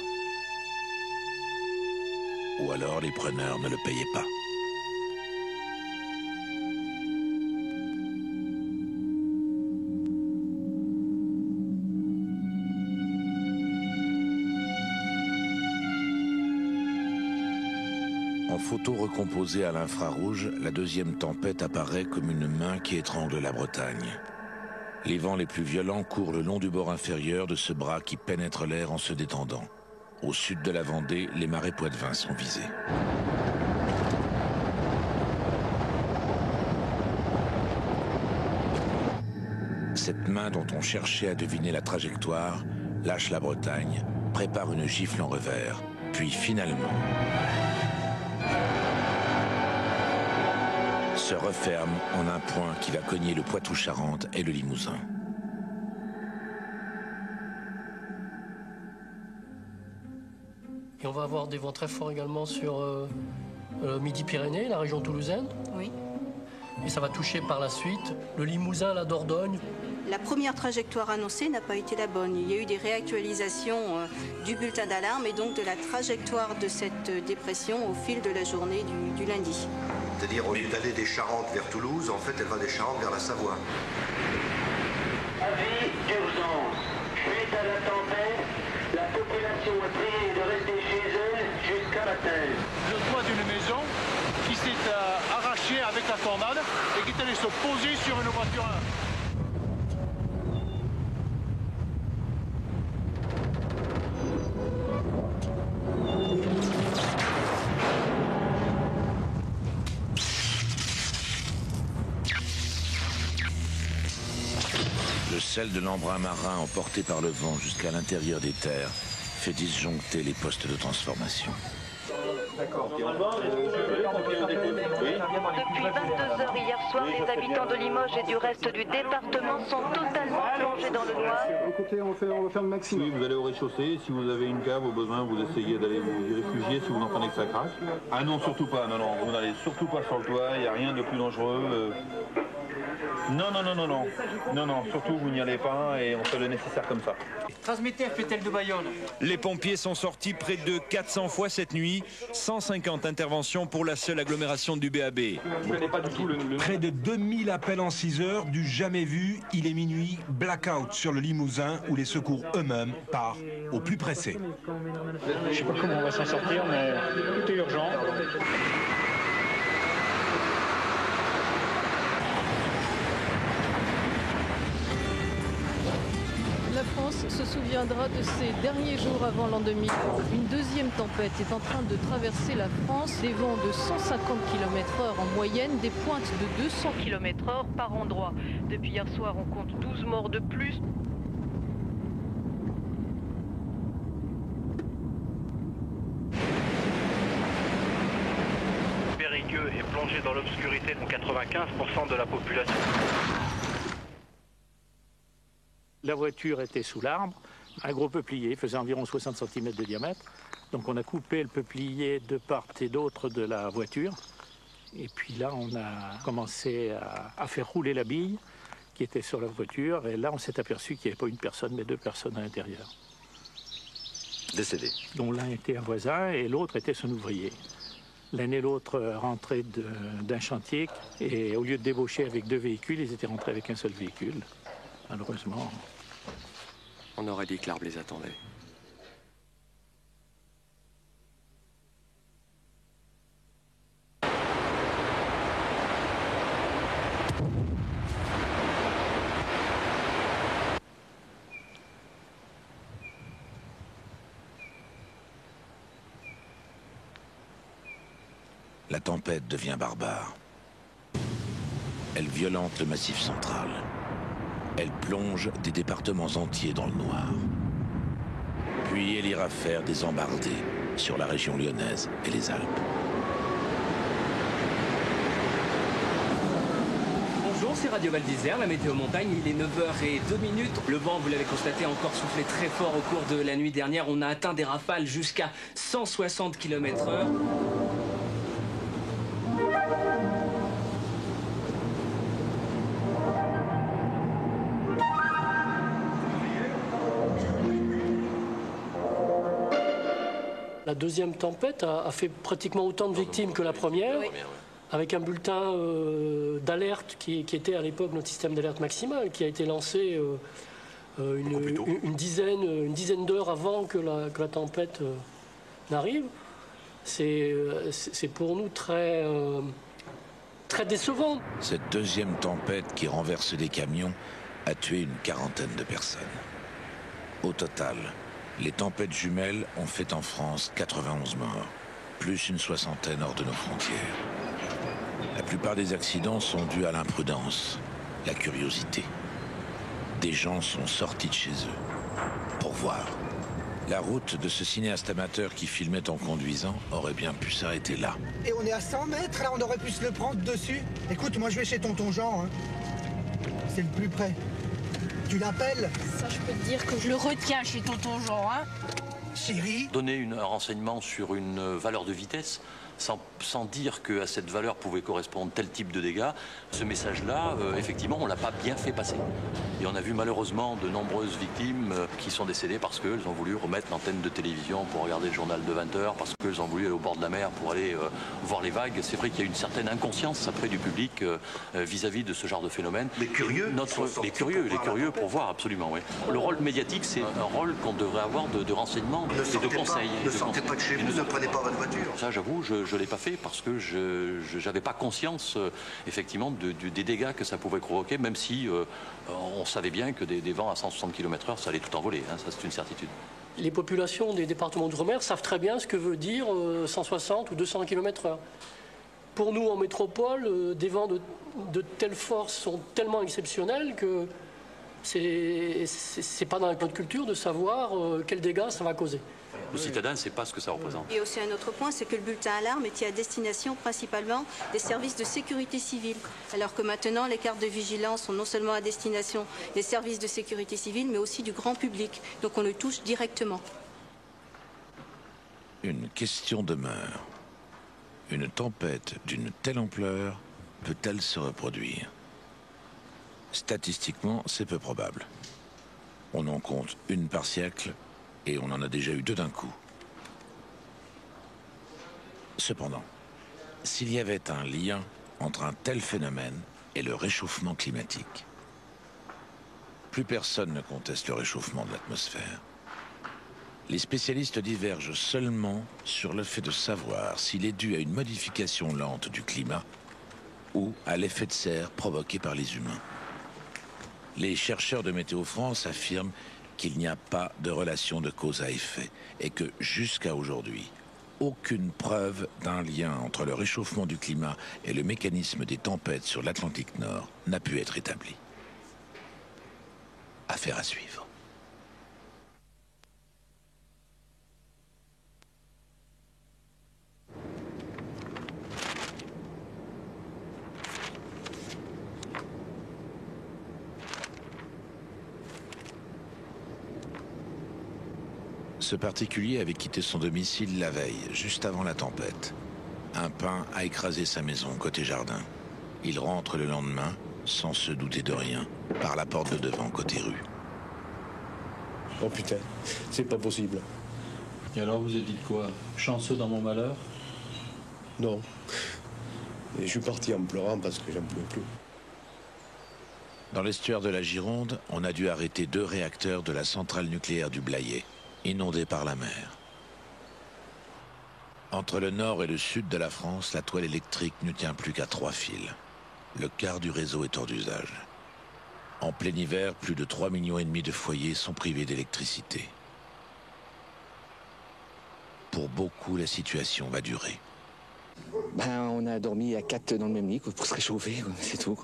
Ou alors les preneurs ne le payaient pas. En photo recomposée à l'infrarouge, la deuxième tempête apparaît comme une main qui étrangle la Bretagne. Les vents les plus violents courent le long du bord inférieur de ce bras qui pénètre l'air en se détendant. Au sud de la Vendée, les marais poitevins sont visés. Cette main dont on cherchait à deviner la trajectoire lâche la Bretagne, prépare une gifle en revers, puis finalement se referme en un point qui va cogner le Poitou-Charentes et le Limousin. Et on va avoir des vents très forts également sur Midi-Pyrénées, la région toulousaine. Oui. Et ça va toucher par la suite le Limousin, la Dordogne. La première trajectoire annoncée n'a pas été la bonne. Il y a eu des réactualisations du bulletin d'alarme et donc de la trajectoire de cette dépression au fil de la journée du lundi. C'est-à-dire, au lieu d'aller des Charentes vers Toulouse, en fait, elle va des Charentes vers la Savoie. Avis d'urgence. Suite à la tempête, la population est priée de rester chez elle jusqu'à matin. Le toit d'une maison qui s'est arraché avec la tornade et qui est allé se poser sur une voiture. Le sel de l'embrun marin emporté par le vent jusqu'à l'intérieur des terres fait disjoncter les postes de transformation. Depuis 22h hier soir, les habitants de Limoges et du reste du département sont totalement plongés dans le noir. Écoutez, on va faire le maximum. Oui, vous allez au rez-de-chaussée. Si vous avez une cave au besoin, vous essayez d'aller vous y réfugier si vous entendez que ça craque. Ah non, surtout pas. Non, vous n'allez surtout pas sur le toit. Il n'y a rien de plus dangereux. Non, non, non, non, non. Non, non, surtout vous n'y allez pas et on fait le nécessaire comme ça. Transmettez FPTL de Bayonne. Les pompiers sont sortis près de 400 fois cette nuit, 150 interventions pour la seule agglomération du BAB. Près de 2000 appels en 6 heures, du jamais vu. Il est minuit, blackout sur le Limousin où les secours eux-mêmes partent au plus pressé. Je ne sais pas comment on va s'en sortir, mais tout est urgent. La France se souviendra de ces derniers jours avant l'an 2000. Une deuxième tempête est en train de traverser la France. Des vents de 150 km/h en moyenne, des pointes de 200 km/h par endroit. Depuis hier soir, on compte 12 morts de plus. Périgueux est plongé dans l'obscurité pour 95% de la population. La voiture était sous l'arbre, un gros peuplier, faisait environ 60 cm de diamètre. Donc on a coupé le peuplier de part et d'autre de la voiture. Et puis là, on a commencé à faire rouler la bille qui était sur la voiture. Et là, on s'est aperçu qu'il n'y avait pas une personne, mais 2 personnes à l'intérieur. Décédés. Dont l'un était un voisin et l'autre était son ouvrier. L'un et l'autre rentraient d'un chantier et au lieu de débaucher avec 2 véhicules, ils étaient rentrés avec un seul véhicule. Malheureusement. On aurait dit que l'arbre les attendait. La tempête devient barbare. Elle violente le Massif central. Elle plonge des départements entiers dans le noir. Puis elle ira faire des embardées sur la région lyonnaise et les Alpes. Bonjour, c'est Radio Val d'Isère, la météo montagne, il est 9h02. Le vent, vous l'avez constaté, a encore soufflé très fort au cours de la nuit dernière. On a atteint des rafales jusqu'à 160 km/h. La deuxième tempête a fait pratiquement autant de victimes que la première, avec un bulletin d'alerte qui était à l'époque notre système d'alerte maximale, qui a été lancé une dizaine d'heures avant que la tempête n'arrive. C'est pour nous très décevant. Cette deuxième tempête qui renverse des camions a tué une quarantaine de personnes. Au total, les tempêtes jumelles ont fait en France 91 morts, plus une soixantaine hors de nos frontières. La plupart des accidents sont dus à l'imprudence, la curiosité. Des gens sont sortis de chez eux pour voir. La route de ce cinéaste amateur qui filmait en conduisant aurait bien pu s'arrêter là. Et on est à 100 mètres, là, on aurait pu se le prendre dessus. Écoute, moi je vais chez tonton Jean, hein. C'est le plus près. Tu l'appelles? Ça, je peux te dire que je le retiens chez tonton Jean, hein. Chérie? Donner un renseignement sur une valeur de vitesse sans dire qu'à cette valeur pouvait correspondre tel type de dégâts, ce message-là, effectivement, on ne l'a pas bien fait passer. Et on a vu malheureusement de nombreuses victimes qui sont décédées parce qu'elles ont voulu remettre l'antenne de télévision pour regarder le journal de 20h, parce qu'elles ont voulu aller au bord de la mer pour aller voir les vagues. C'est vrai qu'il y a une certaine inconscience après du public vis-à-vis de ce genre de phénomène. Les curieux Les curieux pour voir, absolument, oui. Le rôle médiatique, c'est un rôle qu'on devrait avoir de renseignement et de conseil. Ne sortez pas de chez vous, ne prenez pas votre voiture. Ça, j'avoue, je ne l'ai pas fait parce que je n'avais pas conscience, effectivement, des dégâts que ça pouvait provoquer, même si on savait bien que des vents à 160 km/h, ça allait tout envoler, hein, ça c'est une certitude. Les populations des départements d'outre-mer savent très bien ce que veut dire 160 ou 200 km/h. Pour nous, en métropole, des vents de telle force sont tellement exceptionnels que c'est pas dans la code culture de savoir quels dégâts ça va causer. Le citadin ne sait pas ce que ça représente. Il y a aussi un autre point, c'est que le bulletin alarme était à destination principalement des services de sécurité civile. Alors que maintenant, les cartes de vigilance sont non seulement à destination des services de sécurité civile, mais aussi du grand public. Donc on le touche directement. Une question demeure. Une tempête d'une telle ampleur peut-elle se reproduire? Statistiquement, c'est peu probable. On en compte une par siècle et on en a déjà eu 2 d'un coup. Cependant, s'il y avait un lien entre un tel phénomène et le réchauffement climatique, plus personne ne conteste le réchauffement de l'atmosphère. Les spécialistes divergent seulement sur le fait de savoir s'il est dû à une modification lente du climat ou à l'effet de serre provoqué par les humains. Les chercheurs de Météo France affirment qu'il n'y a pas de relation de cause à effet et que jusqu'à aujourd'hui, aucune preuve d'un lien entre le réchauffement du climat et le mécanisme des tempêtes sur l'Atlantique Nord n'a pu être établie. Affaire à suivre. Ce particulier avait quitté son domicile la veille, juste avant la tempête. Un pin a écrasé sa maison côté jardin. Il rentre le lendemain, sans se douter de rien, par la porte de devant côté rue. Oh putain, c'est pas possible. Et alors vous êtes dit quoi? Chanceux dans mon malheur? Non. Et je suis parti en pleurant parce que j'en pouvais plus. Dans l'estuaire de la Gironde, on a dû arrêter 2 réacteurs de la centrale nucléaire du Blayais, inondés par la mer. Entre le nord et le sud de la France, la toile électrique ne tient plus qu'à 3 fils. Le quart du réseau est hors d'usage. En plein hiver, plus de 3,5 millions de foyers sont privés d'électricité. Pour beaucoup, la situation va durer. On a dormi à 4 dans le même lit pour se réchauffer, c'est tout.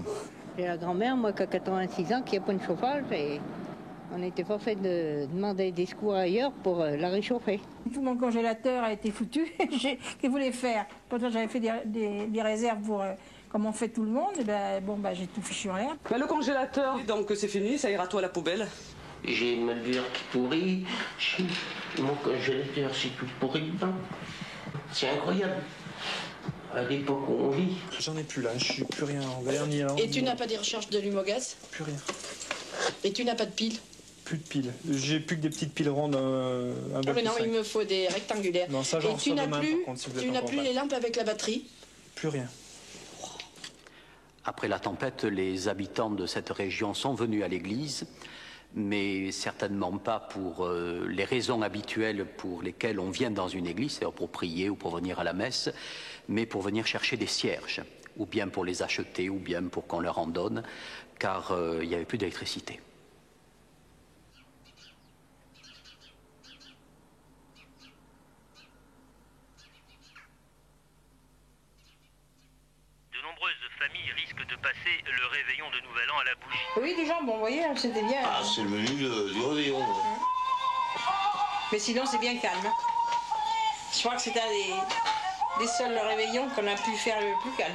J'ai la grand-mère, moi, qui a 86 ans, qui n'a pas de chauffage, et on était forcé de demander des secours ailleurs pour la réchauffer. Tout mon congélateur a été foutu. Qu'est-ce que vous voulez faire? Pourtant, j'avais fait des réserves pour, comme on fait tout le monde. Et j'ai tout fichu en l'air. Le congélateur, donc c'est fini, ça ira tout à la poubelle. J'ai ma bière qui pourrit, mon congélateur c'est tout pourri dedans. C'est incroyable. À l'époque où on vit. J'en ai plus là, je suis plus rien en vernis. Et tu n'as pas des recharges de l'humogaz? Plus rien. Et tu n'as pas de piles? Plus de piles. J'ai plus que des petites piles rondes. Mais non, il me faut des rectangulaires. Non, ça, j'en reçois demain, par contre, si vous êtes tu n'as plus les lampes avec la batterie? Plus rien. Après la tempête, les habitants de cette région sont venus à l'église, mais certainement pas pour les raisons habituelles pour lesquelles on vient dans une église, c'est-à-dire pour prier ou pour venir à la messe, mais pour venir chercher des cierges, ou bien pour les acheter, ou bien pour qu'on leur en donne, car il n'y avait plus d'électricité. Famille risque de passer le réveillon de Nouvel An à la bougie. Oui, du jambon, vous voyez, c'était bien. Ah, c'est le menu du réveillon. Mais sinon, c'est bien calme. Je crois que c'était un des seuls réveillons qu'on a pu faire le plus calme.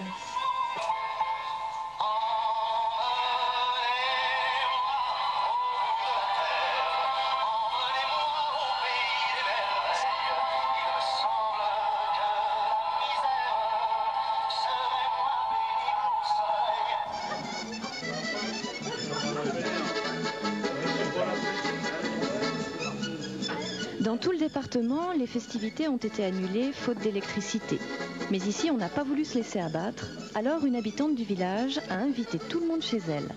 Dans tout le département, les festivités ont été annulées faute d'électricité. Mais ici, on n'a pas voulu se laisser abattre. Alors, une habitante du village a invité tout le monde chez elle.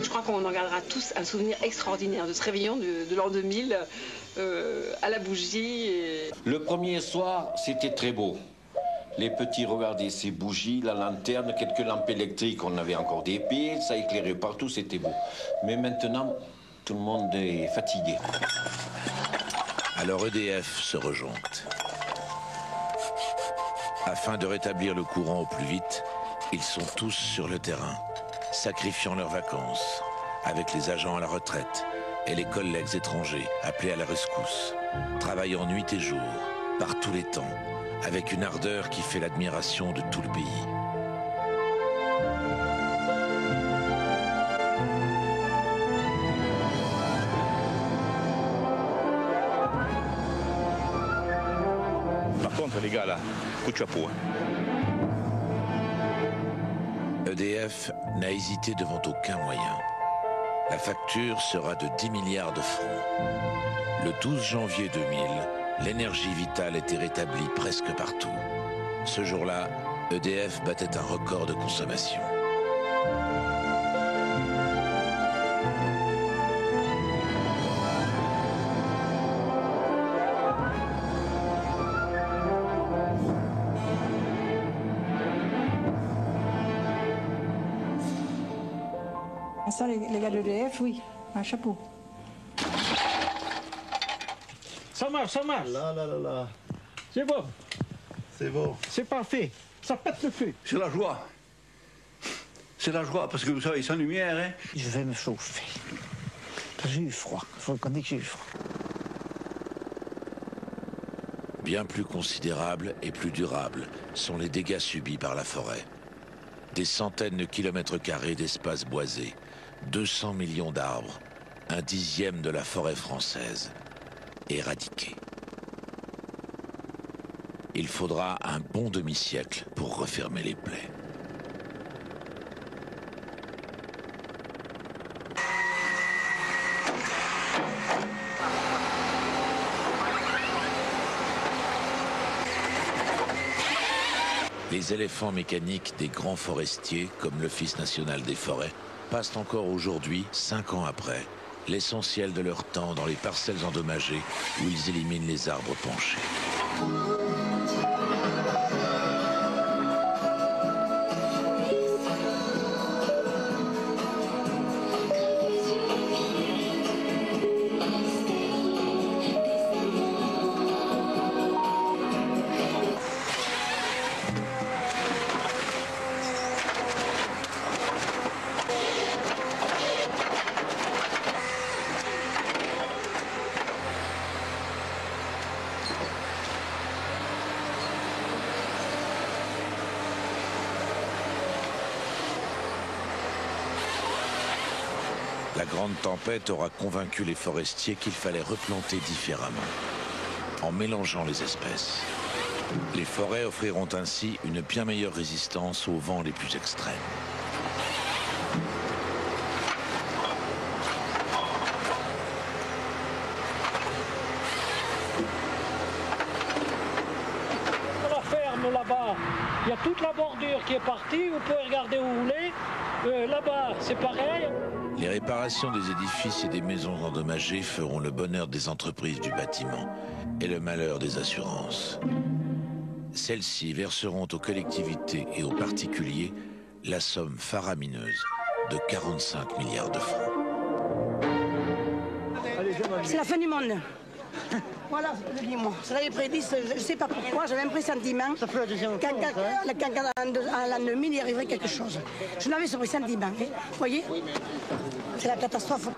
Je crois qu'on en gardera tous un souvenir extraordinaire de ce réveillon de l'an 2000 à la bougie. Le premier soir, c'était très beau. Les petits regardaient ces bougies, la lanterne, quelques lampes électriques, on avait encore des piles, ça éclairait partout, c'était beau. Mais maintenant, tout le monde est fatigué. Alors EDF se rejointe. Afin de rétablir le courant au plus vite, ils sont tous sur le terrain, sacrifiant leurs vacances, avec les agents à la retraite et les collègues étrangers appelés à la rescousse, travaillant nuit et jour, par tous les temps, avec une ardeur qui fait l'admiration de tout le pays. Par contre, les gars, là, coup de chapeau. Hein. EDF n'a hésité devant aucun moyen. La facture sera de 10 milliards de francs. Le 12 janvier 2000, l'énergie vitale était rétablie presque partout. Ce jour-là, EDF battait un record de consommation. Ça, les gars de l'EDF, oui, un chapeau. Ça marche, ça marche. Là. C'est bon. C'est bon. C'est parfait. Ça pète le feu. C'est la joie. C'est la joie, parce que vous savez, sans lumière, hein. Je vais me chauffer. J'ai eu froid. Je reconnais que j'ai eu froid. Bien plus considérables et plus durables sont les dégâts subis par la forêt. Des centaines de kilomètres carrés d'espaces boisés, 200 millions d'arbres, un dixième de la forêt française, éradiqués. Il faudra un bon demi-siècle pour refermer les plaies. Les éléphants mécaniques des grands forestiers, comme l'Office national des forêts, passent encore aujourd'hui, 5 ans après, l'essentiel de leur temps dans les parcelles endommagées où ils éliminent les arbres penchés. La grande tempête aura convaincu les forestiers qu'il fallait replanter différemment, en mélangeant les espèces. Les forêts offriront ainsi une bien meilleure résistance aux vents les plus extrêmes. La ferme là-bas, il y a toute la bordure qui est partie, vous pouvez regarder où vous voulez. Là-bas, c'est pareil. Les réparations des édifices et des maisons endommagées feront le bonheur des entreprises du bâtiment et le malheur des assurances. Celles-ci verseront aux collectivités et aux particuliers la somme faramineuse de 45 milliards de francs. C'est la fin du monde. Voilà, dis-moi. Je l'avais prédit, je ne sais pas pourquoi, j'avais un pressentiment qu'à l'an 2000, il arriverait quelque chose. Je l'avais ce pressentiment, vous voyez? C'est la catastrophe.